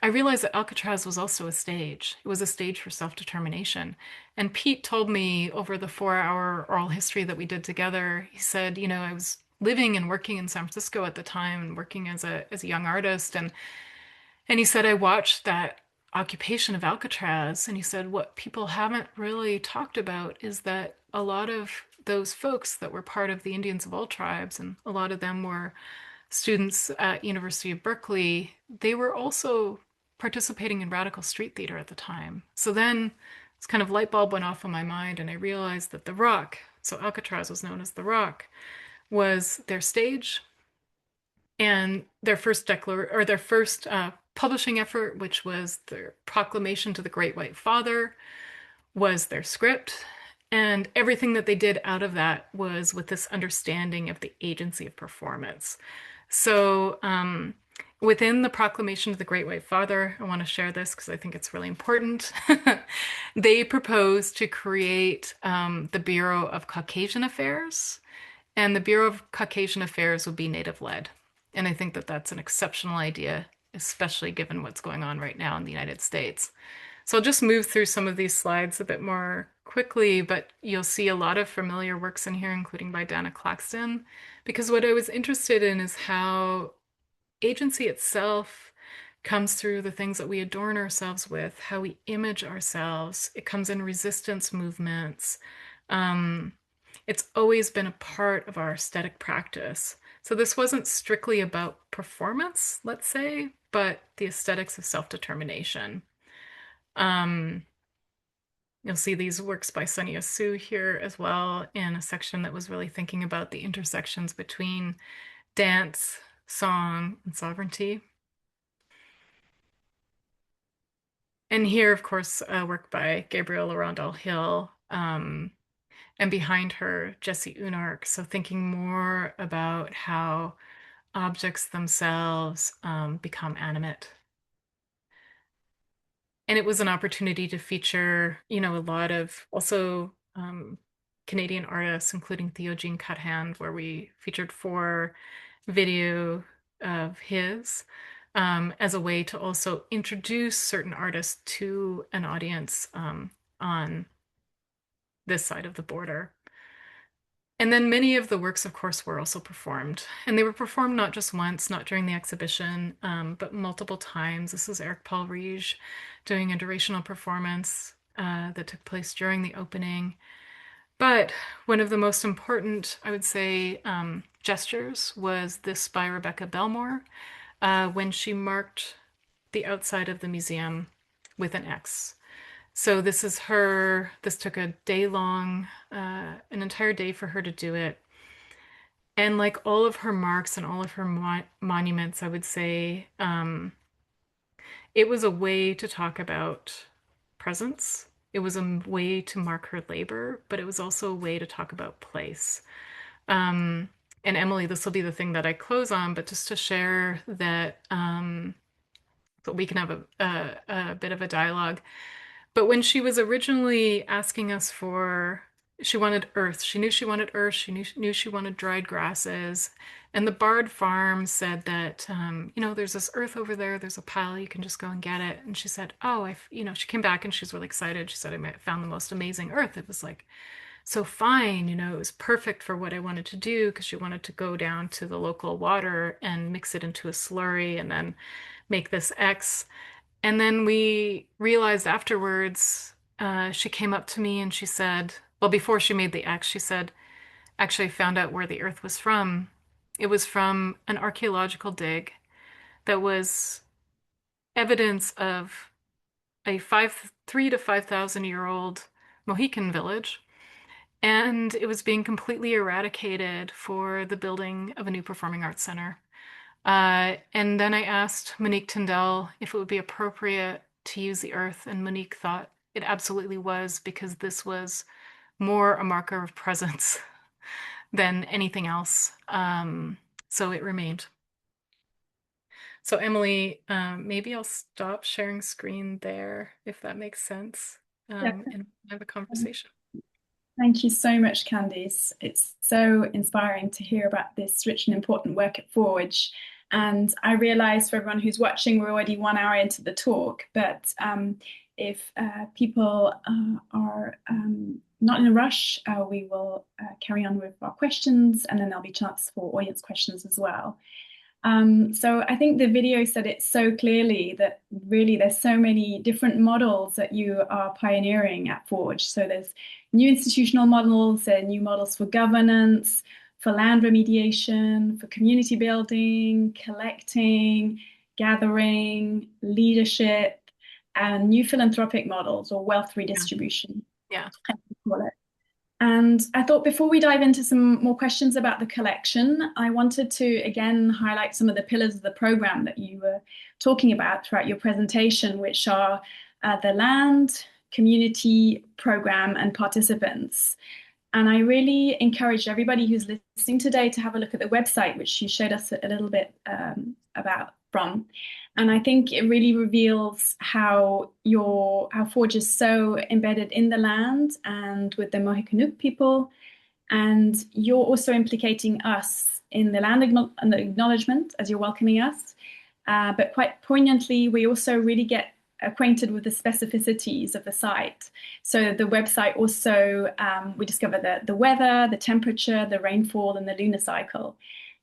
I realized that Alcatraz was also a stage. It was a stage for self-determination. And Pete told me over the 4-hour oral history that we did together, he said, I was living and working in San Francisco at the time and working as a young artist. And he said, I watched that occupation of Alcatraz. And he said, what people haven't really talked about is that a lot of those folks that were part of the Indians of all tribes, and a lot of them were students at University of Berkeley, they were also participating in radical street theater at the time. So then it's kind of light bulb went off in my mind, and I realized that the Rock, so Alcatraz was known as the Rock, was their stage, and their first publishing effort, which was their proclamation to the Great White Father, was their script. And everything that they did out of that was with this understanding of the agency of performance. So within the proclamation of the Great White Father, I want to share this because I think it's really important. They proposed to create the Bureau of Caucasian Affairs, and the Bureau of Caucasian Affairs would be Native-led. And I think that that's an exceptional idea, especially given what's going on right now in the United States. So I'll just move through some of these slides a bit more quickly, but you'll see a lot of familiar works in here, including by Dana Claxton, because what I was interested in is how agency itself comes through the things that we adorn ourselves with, how we image ourselves. It comes in resistance movements. It's always been a part of our aesthetic practice. So this wasn't strictly about performance, let's say, but the aesthetics of self-determination. You'll see these works by Sonia Su here as well, in a section that was really thinking about the intersections between dance, song, and sovereignty. And here, of course, work by Gabrielle Arundel Hill, and behind her, Jesse Unark. So thinking more about how objects themselves become animate. And it was an opportunity to feature, a lot of also Canadian artists, including Theo-Jean Cuthand, where we featured 4 video of his as a way to also introduce certain artists to an audience on this side of the border. And then many of the works, of course, were also performed. And they were performed not just once, not during the exhibition, but multiple times. This is Eric Paul Riege doing a durational performance that took place during the opening. But one of the most important, I would say, gestures was this by Rebecca Belmore when she marked the outside of the museum with an X. So this is her, this took a day long, an entire day for her to do it. And like all of her marks and all of her monuments, I would say, it was a way to talk about presence. It was a way to mark her labor, but it was also a way to talk about place. And Emily, this will be the thing that I close on, but just to share that, so we can have a bit of a dialogue. But when she was originally asking us for, she wanted earth. She knew she wanted earth. She knew she wanted dried grasses. And the Bard Farm said that, there's this earth over there. There's a pile. You can just go and get it. And she said, she came back and she's really excited. She said, I found the most amazing earth. It was like so fine, it was perfect for what I wanted to do, because she wanted to go down to the local water and mix it into a slurry and then make this X. And then we realized afterwards, she came up to me and she said, well, before she made the X, she said, actually, I found out where the earth was from. It was from an archaeological dig that was evidence of a 3,000 to 5,000 year old Mohican village. And it was being completely eradicated for the building of a new performing arts center. And then I asked Monique Tyndall if it would be appropriate to use the earth, and Monique thought it absolutely was, because this was more a marker of presence than anything else. So it remained. So Emily, maybe I'll stop sharing screen there, if that makes sense, and have a conversation. Thank you so much, Candice. It's so inspiring to hear about this rich and important work at Forge. And I realize for everyone who's watching, we're already 1 hour into the talk, but if people are not in a rush, we will carry on with our questions, and then there'll be a chance for audience questions as well. So I think the video said it so clearly that really there's so many different models that you are pioneering at Forge. So there's new institutional models, there are new models for governance, for land remediation, for community building, collecting, gathering, leadership, and new philanthropic models or wealth redistribution. Yeah. I call it. And I thought before we dive into some more questions about the collection, I wanted to again highlight some of the pillars of the program that you were talking about throughout your presentation, which are the land, community, program, and participants. And I really encourage everybody who's listening today to have a look at the website, which you showed us a little bit about from. And I think it really reveals how Forge is so embedded in the land and with the Mohawk people. And you're also implicating us in the land acknowledgement as you're welcoming us. But quite poignantly, we also really get acquainted with the specificities of the site. So the website also, we discover the weather, the temperature, the rainfall, and the lunar cycle.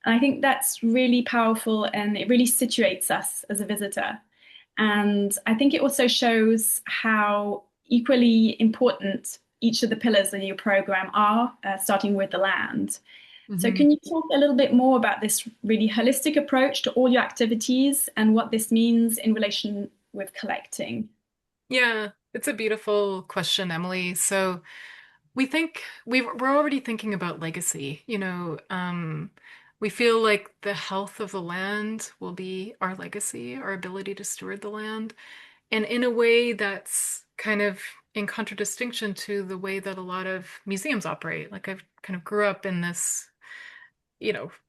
And I think that's really powerful, and it really situates us as a visitor. And I think it also shows how equally important each of the pillars of your program are, starting with the land. Mm-hmm. So can you talk a little bit more about this really holistic approach to all your activities and what this means in relation with collecting? Yeah, it's a beautiful question, Emily. So we're already thinking about legacy. We feel like the health of the land will be our legacy, our ability to steward the land. And in a way that's kind of in contradistinction to the way that a lot of museums operate. Like I've kind of grew up in this,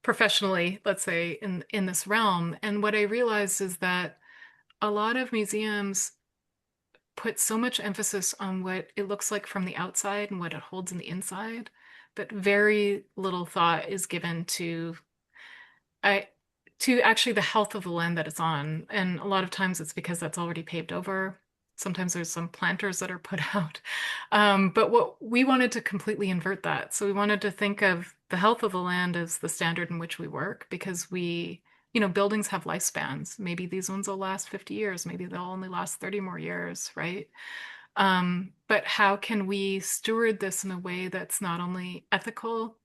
professionally, let's say, in this realm. And what I realized is that a lot of museums put so much emphasis on what it looks like from the outside and what it holds in the inside, but very little thought is given to actually the health of the land that it's on. And a lot of times it's because that's already paved over. Sometimes there's some planters that are put out. But what we wanted to completely invert that. So we wanted to think of the health of the land as the standard in which we work, because buildings have lifespans. Maybe these ones will last 50 years. Maybe they'll only last 30 more years, right? But how can we steward this in a way that's not only ethical,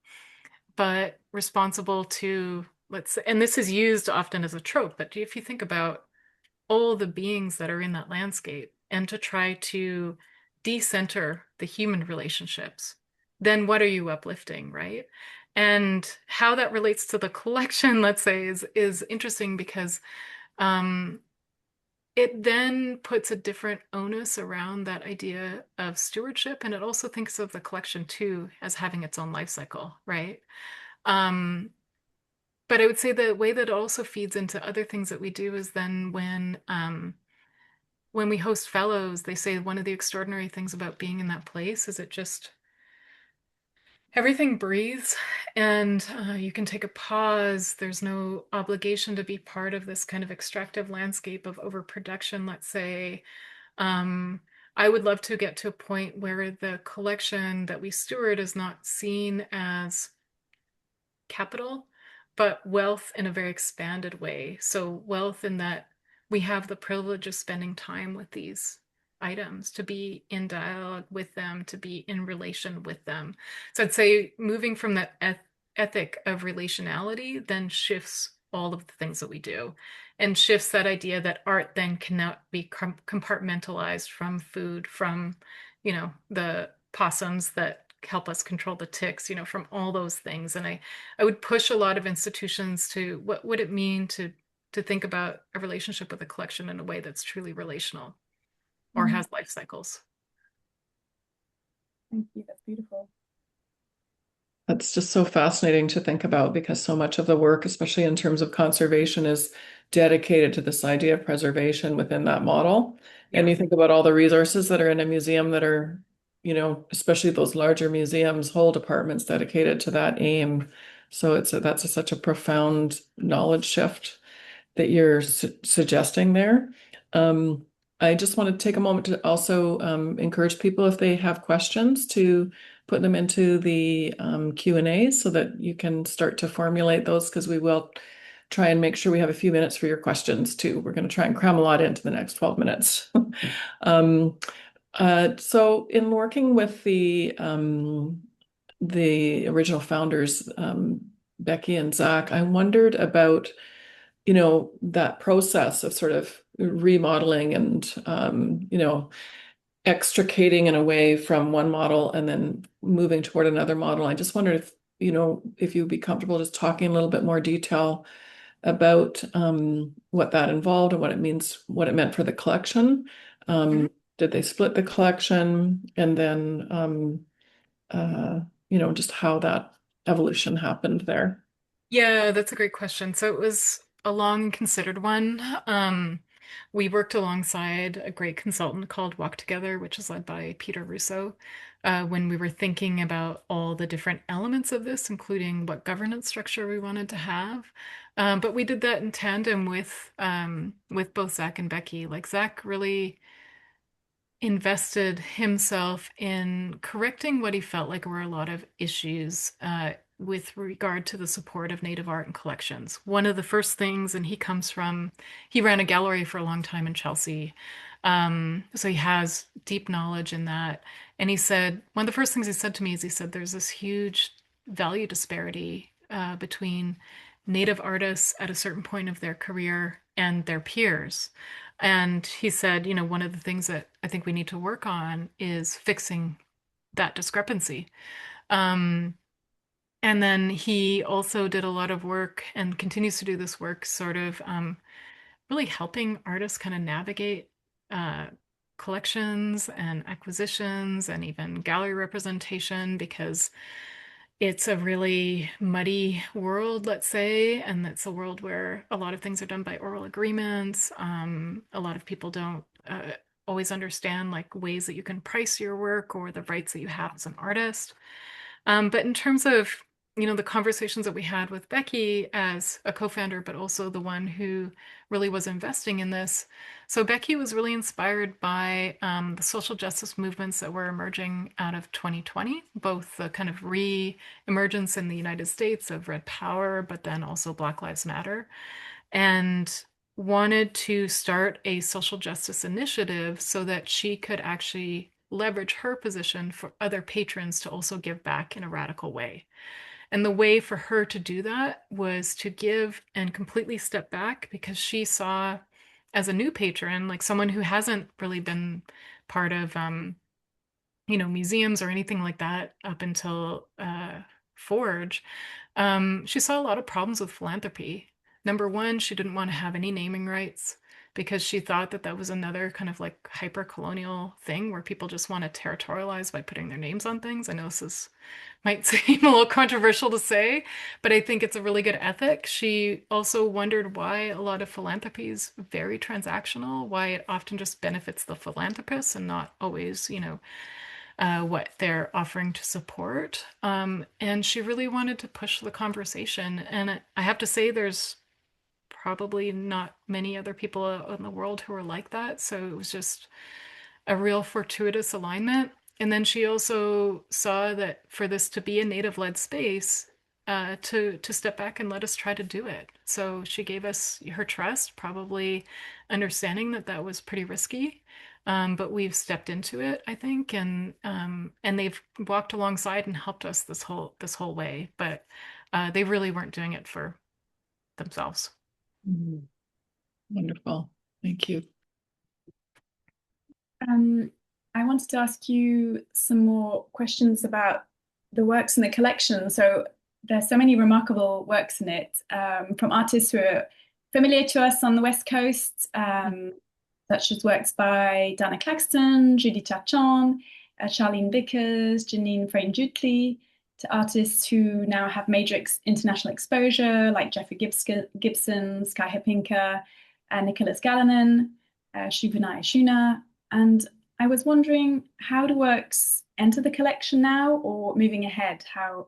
but responsible to, and this is used often as a trope, but if you think about all the beings that are in that landscape and to try to decenter the human relationships, then what are you uplifting, right? And how that relates to the collection, let's say, is interesting because it then puts a different onus around that idea of stewardship. And it also thinks of the collection too as having its own life cycle, right? But I would say the way that it also feeds into other things that we do is then when we host fellows, they say one of the extraordinary things about being in that place is everything breathes, and you can take a pause. There's no obligation to be part of this kind of extractive landscape of overproduction, let's say. I would love to get to a point where the collection that we steward is not seen as capital, but wealth in a very expanded way. So wealth in that we have the privilege of spending time with these items, to be in dialogue with them, to be in relation with them. So I'd say moving from that ethic of relationality then shifts all of the things that we do, and shifts that idea that art then cannot be compartmentalized from food, from, the possums that help us control the ticks, from all those things. And I would push a lot of institutions to what would it mean to think about a relationship with a collection in a way that's truly relational or has life cycles. Thank you. That's beautiful. That's just so fascinating to think about, because so much of the work, especially in terms of conservation, is dedicated to this idea of preservation within that model. Yeah. And you think about all the resources that are in a museum that are, especially those larger museums, whole departments dedicated to that aim. So that's such a profound knowledge shift that you're suggesting there. I just want to take a moment to also encourage people, if they have questions, to put them into the Q&A so that you can start to formulate those, because we will try and make sure we have a few minutes for your questions too. We're going to try and cram a lot into the next 12 minutes. So in working with the original founders, Becky and Zach, I wondered about, that process of sort of remodeling and, extricating in a way from one model and then moving toward another model. I just wondered if you'd be comfortable just talking a little bit more detail about what that involved and what it meant for the collection. Did they split the collection? And then, just how that evolution happened there. Yeah, that's a great question. So it was a long and considered one. We worked alongside a great consultant called Walk Together, which is led by Peter Russo, when we were thinking about all the different elements of this, including what governance structure we wanted to have. But we did that in tandem with both Zach and Becky. Like Zach really invested himself in correcting what he felt like were a lot of issues with regard to the support of Native art and collections. One of the first things, and he ran a gallery for a long time in Chelsea. So he has deep knowledge in that. And he said, one of the first things he said to me is he said, there's this huge value disparity between Native artists at a certain point of their career and their peers. And he said, one of the things that I think we need to work on is fixing that discrepancy. And then he also did a lot of work and continues to do this work, sort of really helping artists kind of navigate collections and acquisitions and even gallery representation, because it's a really muddy world, let's say, and it's a world where a lot of things are done by oral agreements. A lot of people don't always understand like ways that you can price your work or the rights that you have as an artist. But in terms of the conversations that we had with Becky as a co-founder, but also the one who really was investing in this. So Becky was really inspired by the social justice movements that were emerging out of 2020, both the kind of re-emergence in the United States of Red Power, but then also Black Lives Matter, and wanted to start a social justice initiative so that she could actually leverage her position for other patrons to also give back in a radical way. And the way for her to do that was to give and completely step back, because she saw, as a new patron, like someone who hasn't really been part of, museums or anything like that up until Forge, she saw a lot of problems with philanthropy. Number one, she didn't want to have any naming rights, because she thought that that was another kind of like hyper-colonial thing where people just want to territorialize by putting their names on things. I know this might seem a little controversial to say, but I think it's a really good ethic. She also wondered why a lot of philanthropy is very transactional, why it often just benefits the philanthropists and not always, what they're offering to support. And she really wanted to push the conversation. And I have to say, there's probably not many other people in the world who are like that. So it was just a real fortuitous alignment. And then she also saw that for this to be a Native-led space, to step back and let us try to do it. So she gave us her trust, probably understanding that that was pretty risky. But we've stepped into it, I think, and they've walked alongside and helped us this whole way. But they really weren't doing it for themselves. Mhm. Wonderful. Thank you. I wanted to ask you some more questions about the works in the collection. So there's so many remarkable works in it, from artists who are familiar to us on the West Coast, such as works by Dana Claxton, Judy Chachon, Charlene Vickers, Janine Frayne-Jutli, to artists who now have major international exposure, like Jeffrey Gibson, Sky Hepinka, Nicholas Galanin, Shubhana Ashuna. And I was wondering, how do works enter the collection now, or moving ahead, how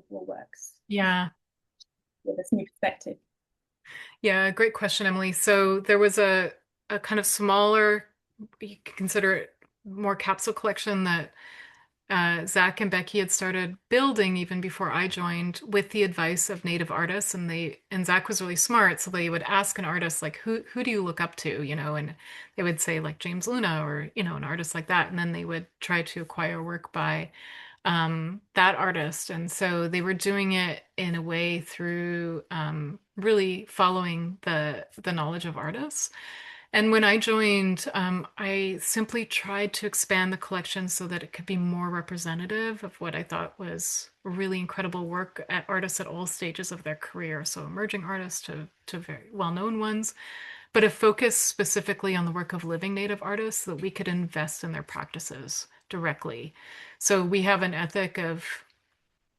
will works with this new perspective? Yeah, great question, Emily. So there was a kind of smaller, you could consider it more capsule collection that Zach and Becky had started building even before I joined with the advice of Native artists, and Zach was really smart, so they would ask an artist like, who do you look up to, and they would say like James Luna or an artist like that, and then they would try to acquire work by that artist. And so they were doing it in a way through really following the knowledge of artists. And when I joined, I simply tried to expand the collection so that it could be more representative of what I thought was really incredible work at artists at all stages of their career. So emerging artists to very well-known ones, but a focus specifically on the work of living Native artists so that we could invest in their practices directly. So we have an ethic of,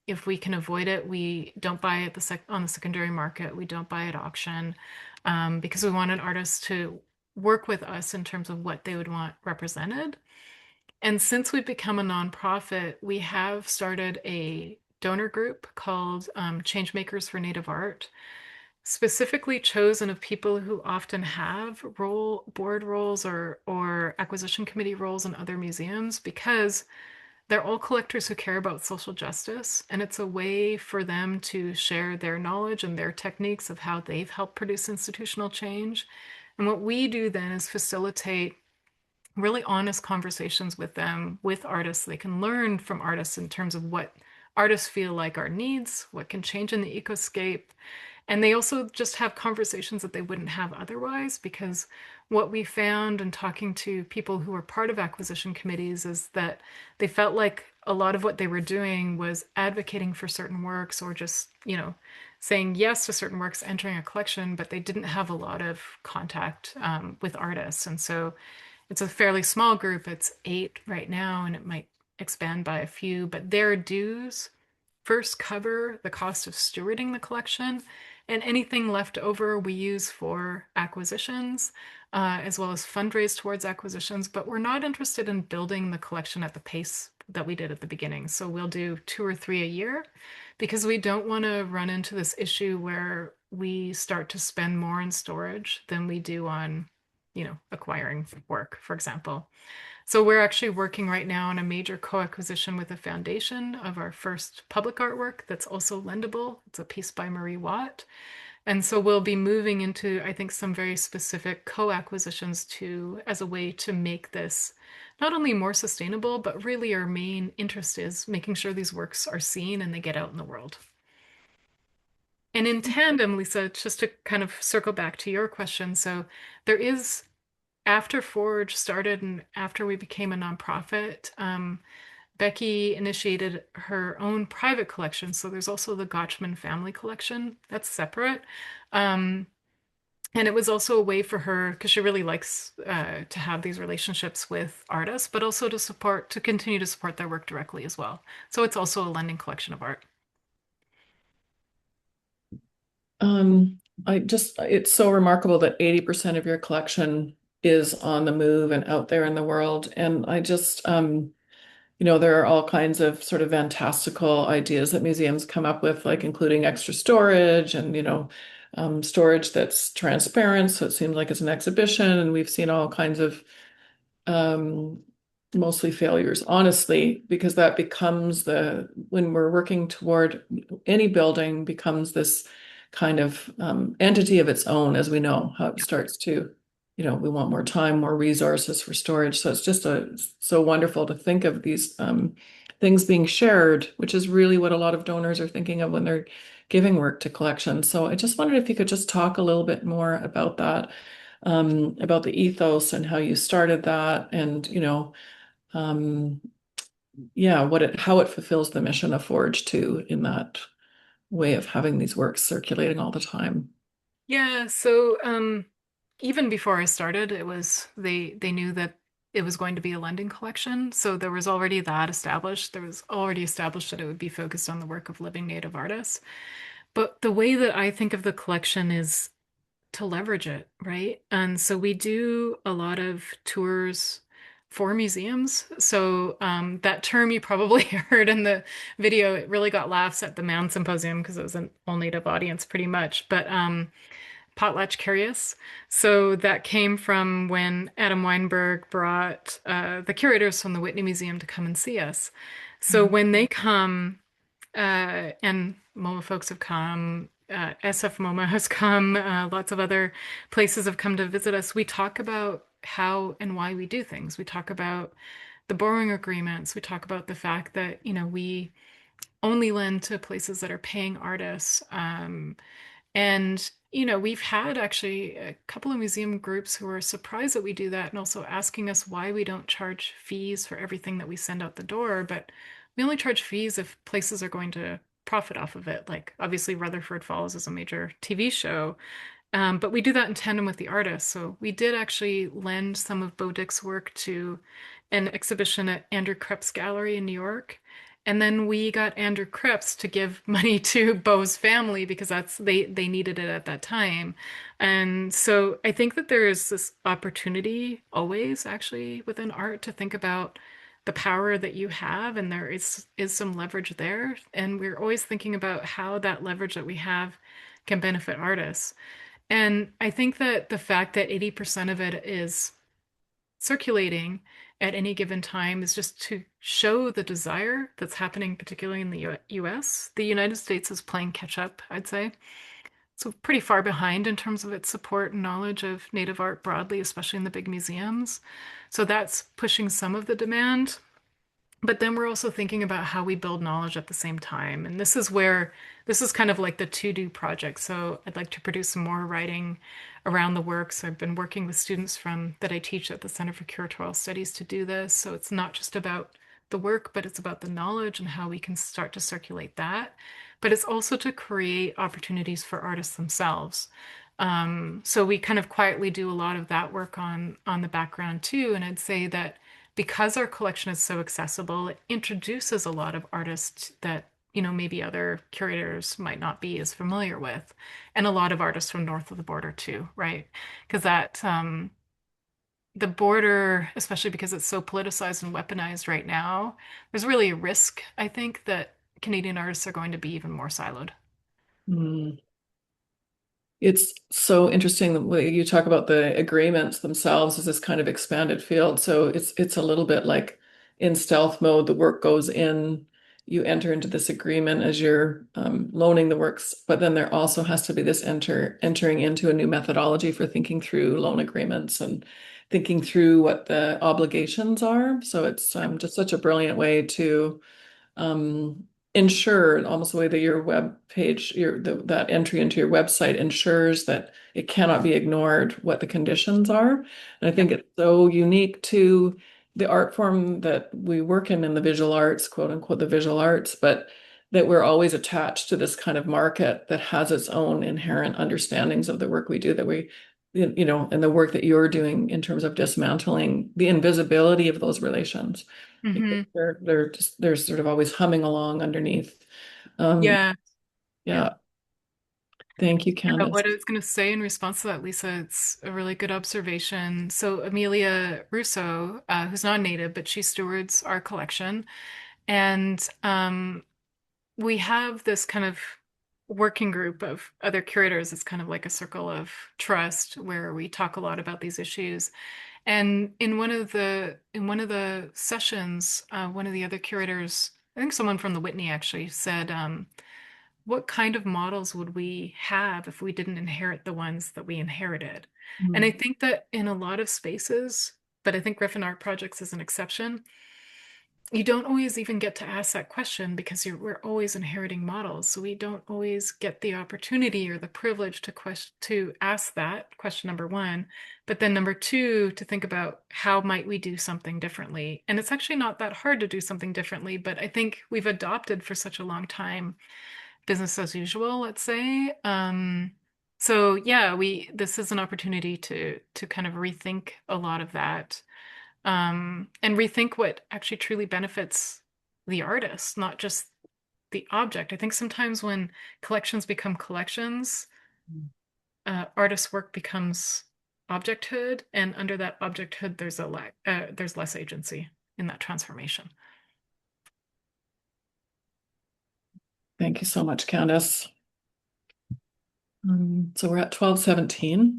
if we can avoid it, we don't buy it on the secondary market. We don't buy at auction, because we want an artist to work with us in terms of what they would want represented. And since we've become a nonprofit, we have started a donor group called Changemakers for Native Art, specifically chosen of people who often have board roles or acquisition committee roles in other museums, because they're all collectors who care about social justice, and it's a way for them to share their knowledge and their techniques of how they've helped produce institutional change. And what we do then is facilitate really honest conversations with them, with artists. They can learn from artists in terms of what artists feel like are needs, what can change in the ecoscape. And they also just have conversations that they wouldn't have otherwise, because what we found in talking to people who were part of acquisition committees is that they felt like a lot of what they were doing was advocating for certain works, or just, saying yes to certain works, entering a collection, but they didn't have a lot of contact with artists. And so it's a fairly small group. It's 8 right now, and it might expand by a few, but their dues first cover the cost of stewarding the collection, and anything left over we use for acquisitions, as well as fundraise towards acquisitions. But we're not interested in building the collection at the pace that we did at the beginning. So we'll do 2 or 3 a year, because we don't want to run into this issue where we start to spend more in storage than we do on, acquiring work, for example. So we're actually working right now on a major co-acquisition with a foundation of our first public artwork that's also lendable. It's a piece by Marie Watt. And so we'll be moving into, I think, some very specific co-acquisitions too, as a way to make this not only more sustainable, but really our main interest is making sure these works are seen and they get out in the world. And in tandem, Lisa, just to kind of circle back to your question, so there is, after Forge started and after we became a nonprofit, Becky initiated her own private collection. So there's also the Gotchman family collection that's separate. And it was also a way for her, because she really likes to have these relationships with artists, but also to continue to support their work directly as well. So it's also a lending collection of art. It's so remarkable that 80% of your collection is on the move and out there in the world. And I just, there are all kinds of sort of fantastical ideas that museums come up with, like including extra storage and, storage that's transparent. So it seems like it's an exhibition, and we've seen all kinds of mostly failures, honestly, because that becomes when we're working toward any building, becomes this kind of entity of its own, as we know how it starts to, we want more time, more resources for storage. So it's just so wonderful to think of these things being shared, which is really what a lot of donors are thinking of when they're giving work to collections. So I just wondered if you could just talk a little bit more about that, about the ethos and how you started that, and how it fulfills the mission of Forge too, in that way of having these works circulating all the time. Yeah, so even before I started, they knew that it was going to be a lending collection. So there was already that established. There was already established that it would be focused on the work of living Native artists. But the way that I think of the collection is to leverage it, right? And so we do a lot of tours for museums. So that term you probably heard in the video, it really got laughs at the Mound Symposium because it was an all-Native audience pretty much. But Potlatch So that came from when Adam Weinberg brought the curators from the Whitney Museum to come and see us. So when they come, and MoMA folks have come, SF MoMA has come, lots of other places have come to visit us. We talk about how and why we do things. We talk about the borrowing agreements. We talk about the fact that, we only lend to places that are paying artists. And, we've had actually a couple of museum groups who are surprised that we do that and also asking us why we don't charge fees for everything that we send out the door. But we only charge fees if places are going to profit off of it. Like, obviously, Rutherford Falls is a major TV show. But we do that in tandem with the artists. So we did actually lend some of Bo Dick's work to an exhibition at Andrew Kreps Gallery in New York. And then we got Andrew Kreps to give money to Bo's family because they needed it at that time. And so I think that there is this opportunity always actually within art to think about the power that you have, and there is some leverage there. And we're always thinking about how that leverage that we have can benefit artists. And I think that the fact that 80% of it is circulating at any given time is just to show the desire that's happening, particularly in the US. The United States is playing catch up, I'd say. So pretty far behind in terms of its support and knowledge of Native art broadly, especially in the big museums. So that's pushing some of the demand. But then we're also thinking about how we build knowledge at the same time. And this is kind of like the to-do project. So I'd like to produce some more writing around the work. So I've been working with students that I teach at the Center for Curatorial Studies to do this. So it's not just about the work, but it's about the knowledge and how we can start to circulate that. But it's also to create opportunities for artists themselves. So we kind of quietly do a lot of that work on the background too. And I'd say that because our collection is so accessible, it introduces a lot of artists that, maybe other curators might not be as familiar with, and a lot of artists from north of the border too, right? Because the border, especially because it's so politicized and weaponized right now, there's really a risk, I think, that Canadian artists are going to be even more siloed. Mm. It's so interesting the way you talk about the agreements themselves as this kind of expanded field. So it's a little bit like in stealth mode, the work goes in, you enter into this agreement as you're loaning the works, but then there also has to be this entering into a new methodology for thinking through loan agreements and thinking through what the obligations are. So it's just such a brilliant way to ensure, almost the way that your web page, that entry into your website ensures that it cannot be ignored what the conditions are. And I think it's so unique to the art form that we work in the visual arts, quote unquote, the visual arts, but that we're always attached to this kind of market that has its own inherent understandings of the work we do, that we, and the work that you're doing in terms of dismantling the invisibility of those relations. Mm-hmm. They're sort of always humming along underneath. Yeah. Thank you, Candace. What I was going to say in response to that, Lisa, it's a really good observation. So Amelia Russo, who's not native, but she stewards our collection. And we have this kind of working group of other curators. It's kind of like a circle of trust where we talk a lot about these issues. And in one of the sessions, one of the other curators, I think someone from the Whitney actually said, what kind of models would we have if we didn't inherit the ones that we inherited? Mm-hmm. And I think that in a lot of spaces, but I think Griffin Art Projects is an exception, you don't always even get to ask that question because we're always inheriting models. So we don't always get the opportunity or the privilege to ask that question, number one. But then number two, to think about how might we do something differently? And it's actually not that hard to do something differently, but I think we've adopted for such a long time business as usual, let's say. So yeah, this is an opportunity to kind of rethink a lot of that. And rethink what actually truly benefits the artist, not just the object. I think sometimes when collections become collections, artist work becomes objecthood, and under that objecthood, there's less agency in that transformation. Thank you so much, Candace. So we're at 12:17.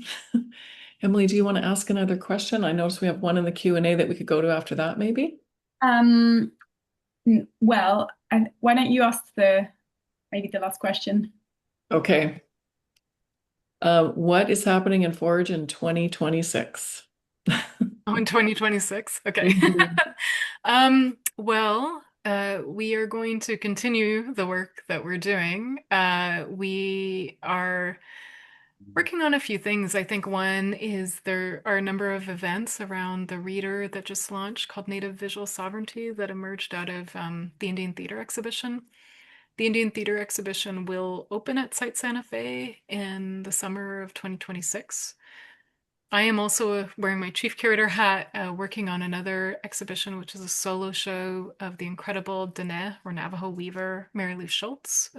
Emily, do you want to ask another question? I noticed we have one in the Q&A that we could go to after that, maybe? Well, why don't you ask maybe the last question? Okay. What is happening in Forge in 2026? Oh, in 2026? Okay. Well, we are going to continue the work that we're doing. We are working on a few things. I think one is there are a number of events around the reader that just launched called Native Visual Sovereignty that emerged out of the Indian Theater Exhibition. The Indian Theater Exhibition will open at Site Santa Fe in the summer of 2026. I am also wearing my chief curator hat, working on another exhibition, which is a solo show of the incredible Dene or Navajo weaver, Mary Lou Schultz,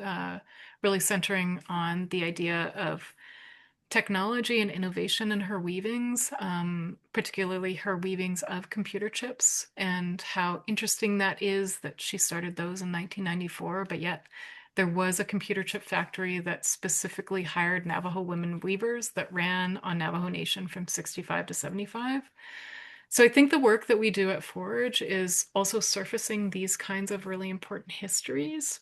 really centering on the idea of technology and innovation in her weavings, particularly her weavings of computer chips, and how interesting that is that she started those in 1994, but yet there was a computer chip factory that specifically hired Navajo women weavers that ran on Navajo Nation from 65 to 75. So I think the work that we do at Forge is also surfacing these kinds of really important histories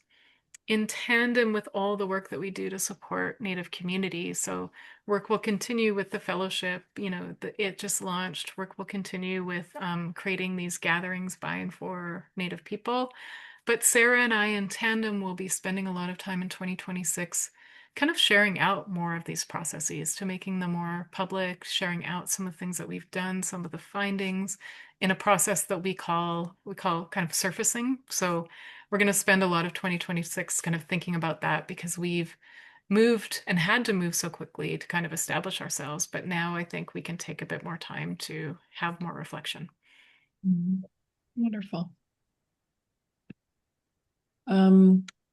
in tandem with all the work that we do to support Native communities. So work will continue with the fellowship, it just launched. Work will continue with creating these gatherings by and for Native people. But Sarah and I in tandem will be spending a lot of time in 2026 kind of sharing out more of these processes to making them more public, sharing out some of the things that we've done, some of the findings in a process that we call kind of surfacing. So we're going to spend a lot of 2026 kind of thinking about that because we've moved and had to move so quickly to kind of establish ourselves. But now I think we can take a bit more time to have more reflection. Wonderful.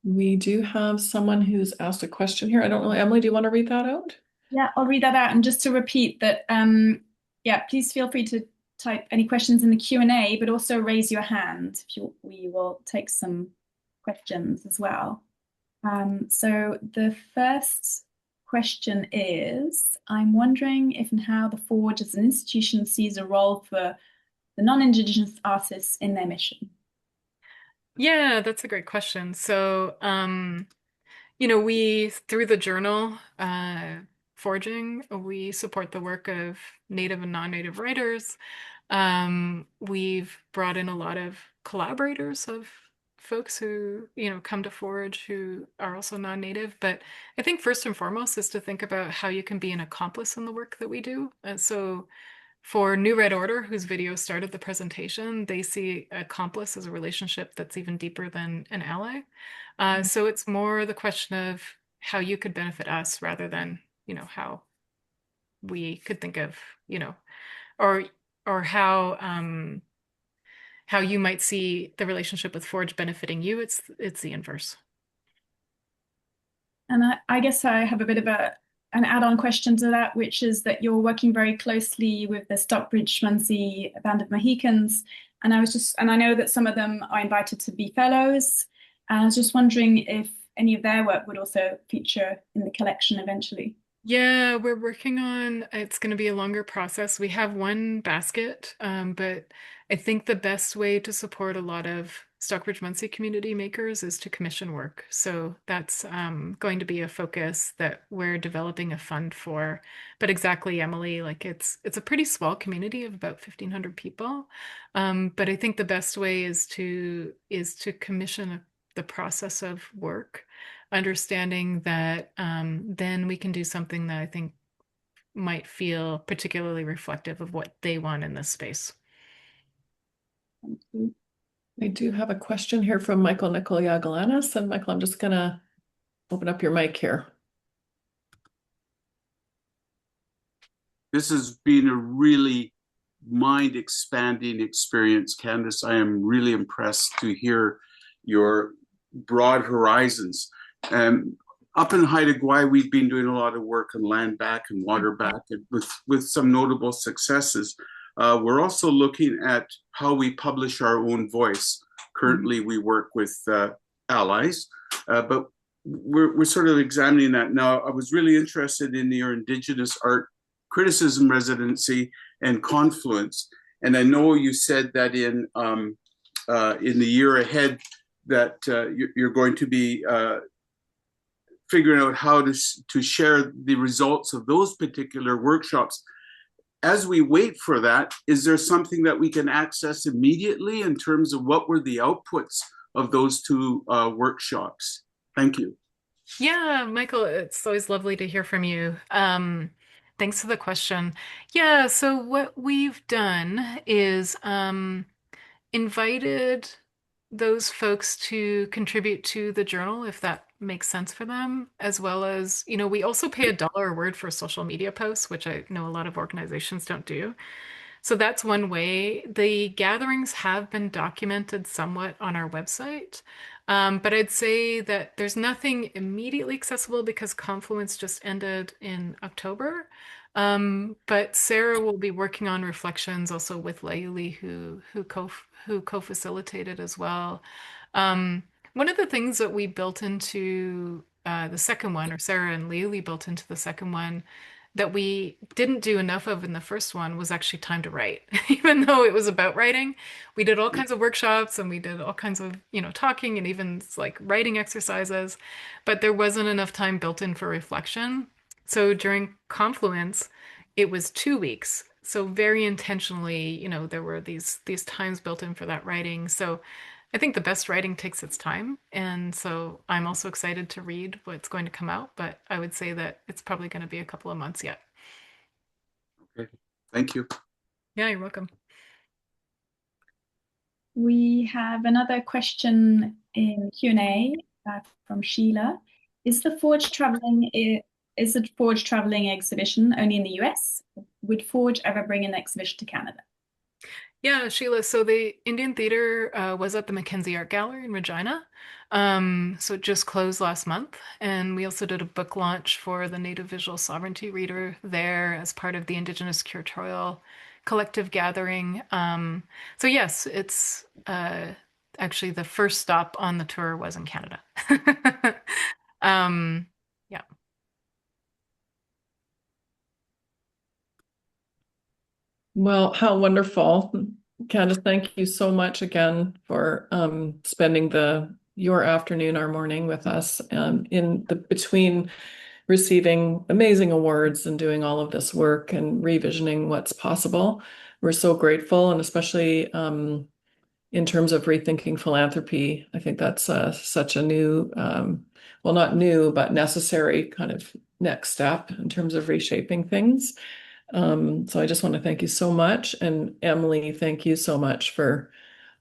We do have someone who's asked a question here. I don't know, Emily, do you want to read that out? Yeah, I'll read that out. And just to repeat that, please feel free to type any questions in the Q&A, but also raise your hand. We will take some questions as well. So the first question is, I'm wondering if and how the Forge as an institution sees a role for the non-Indigenous artists in their mission. Yeah, that's a great question. So, we, through the journal, Forging, we support the work of Native and non-Native writers. We've brought in a lot of collaborators of folks who, come to Forge who are also non-Native. But I think first and foremost is to think about how you can be an accomplice in the work that we do. And so for New Red Order, whose video started the presentation, they see accomplice as a relationship that's even deeper than an ally. So it's more the question of how you could benefit us rather than, how we could think of, or how you might see the relationship with Forge benefiting you. It's the inverse. And I guess I have a bit of an add-on question to that, which is that you're working very closely with the Stockbridge Munsee Band of Mohicans. And I know that some of them are invited to be fellows. And I was just wondering if any of their work would also feature in the collection eventually. Yeah, we're working on, it's going to be a longer process. We have one basket, but I think the best way to support a lot of Stockbridge Munsee community makers is to commission work. So that's going to be a focus that we're developing a fund for. But exactly, Emily, like it's a pretty small community of about 1,500 people. But I think the best way is to commission the process of work, understanding that then we can do something that I think might feel particularly reflective of what they want in this space. Thank you. I do have a question here from Michael Nicolia-Galanis. And Michael, I'm just going to open up your mic here. This has been a really mind-expanding experience, Candace. I am really impressed to hear your broad horizons. Up in Haida Gwaii, we've been doing a lot of work on land back and water back, and with some notable successes. We're also looking at how we publish our own voice. Currently, we work with allies, but we're sort of examining that now. I was really interested in your Indigenous art criticism residency and Confluence, and I know you said that in in the year ahead that you're going to be figuring out how to share the results of those particular workshops. As we wait for that, is there something that we can access immediately in terms of what were the outputs of those two workshops? Thank you. Yeah, Michael, it's always lovely to hear from you. Thanks for the question. Yeah, so what we've done is invited those folks to contribute to the journal if that makes sense for them, as well as, we also pay $1 a word for social media posts, which I know a lot of organizations don't do. So that's one way. The gatherings have been documented somewhat on our website, but I'd say that there's nothing immediately accessible because Confluence just ended in October. But Sarah will be working on reflections also with Layuli, who co-facilitated as well. One of the things that we built into the second one, or Sarah and Layuli built into the second one, that we didn't do enough of in the first one was actually time to write. Even though it was about writing, we did all kinds of workshops and we did all kinds of, talking and even like writing exercises, but there wasn't enough time built in for reflection. So during Confluence, it was 2 weeks. So very intentionally, there were these times built in for that writing. So I think the best writing takes its time. And so I'm also excited to read what's going to come out, but I would say that it's probably going to be a couple of months yet. Okay, thank you. Yeah, you're welcome. We have another question in Q&A from Sheila. Is the Forge traveling exhibition only in the US? Would Forge ever bring an exhibition to Canada? Yeah, Sheila. So the Indian Theatre was at the Mackenzie Art Gallery in Regina. So it just closed last month. And we also did a book launch for the Native Visual Sovereignty Reader there as part of the Indigenous Curatorial Collective gathering. So yes, it's actually the first stop on the tour was in Canada. Yeah. Well, how wonderful. Candace, thank you so much again for spending your afternoon or morning with us between receiving amazing awards and doing all of this work and revisioning what's possible. We're so grateful, and especially in terms of rethinking philanthropy, I think that's such a new, well, not new, but necessary kind of next step in terms of reshaping things. So I just want to thank you so much. And Emily, thank you so much for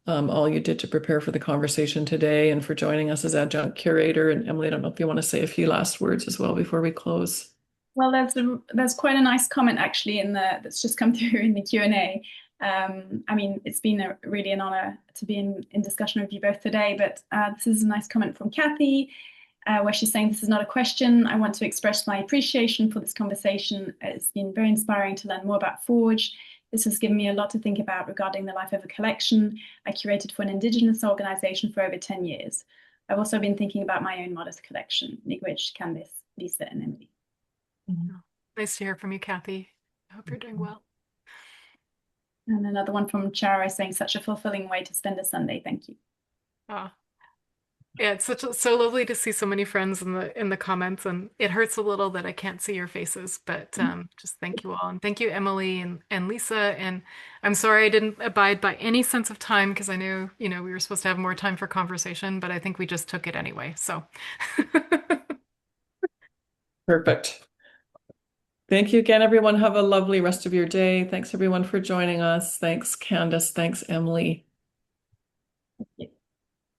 all you did to prepare for the conversation today and for joining us as adjunct curator. And Emily, I don't know if you want to say a few last words as well before we close. Well, there's quite a nice comment actually that's just come through in the Q&A. I mean, it's been really an honor to be in discussion with you both today, but this is a nice comment from Kathy. Where she's saying, this is not a question. I want to express my appreciation for this conversation. It's been very inspiring to learn more about Forge. This has given me a lot to think about regarding the life of a collection I curated for an Indigenous organization for over 10 years. I've also been thinking about my own modest collection. Miigwech, Candice, Lisa, and Emily. Nice to hear from you, Kathy. I hope you're doing well. And another one from Chara saying, such a fulfilling way to spend a Sunday. Thank you. Yeah, it's so lovely to see so many friends in the comments, and it hurts a little that I can't see your faces, but just thank you all, and thank you, Emily and Lisa. And I'm sorry I didn't abide by any sense of time because I knew we were supposed to have more time for conversation, but I think we just took it anyway. So perfect. Thank you again, everyone. Have a lovely rest of your day. Thanks everyone for joining us. Thanks, Candace. Thanks, Emily.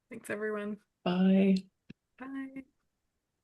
Thanks, everyone. Bye. Bye.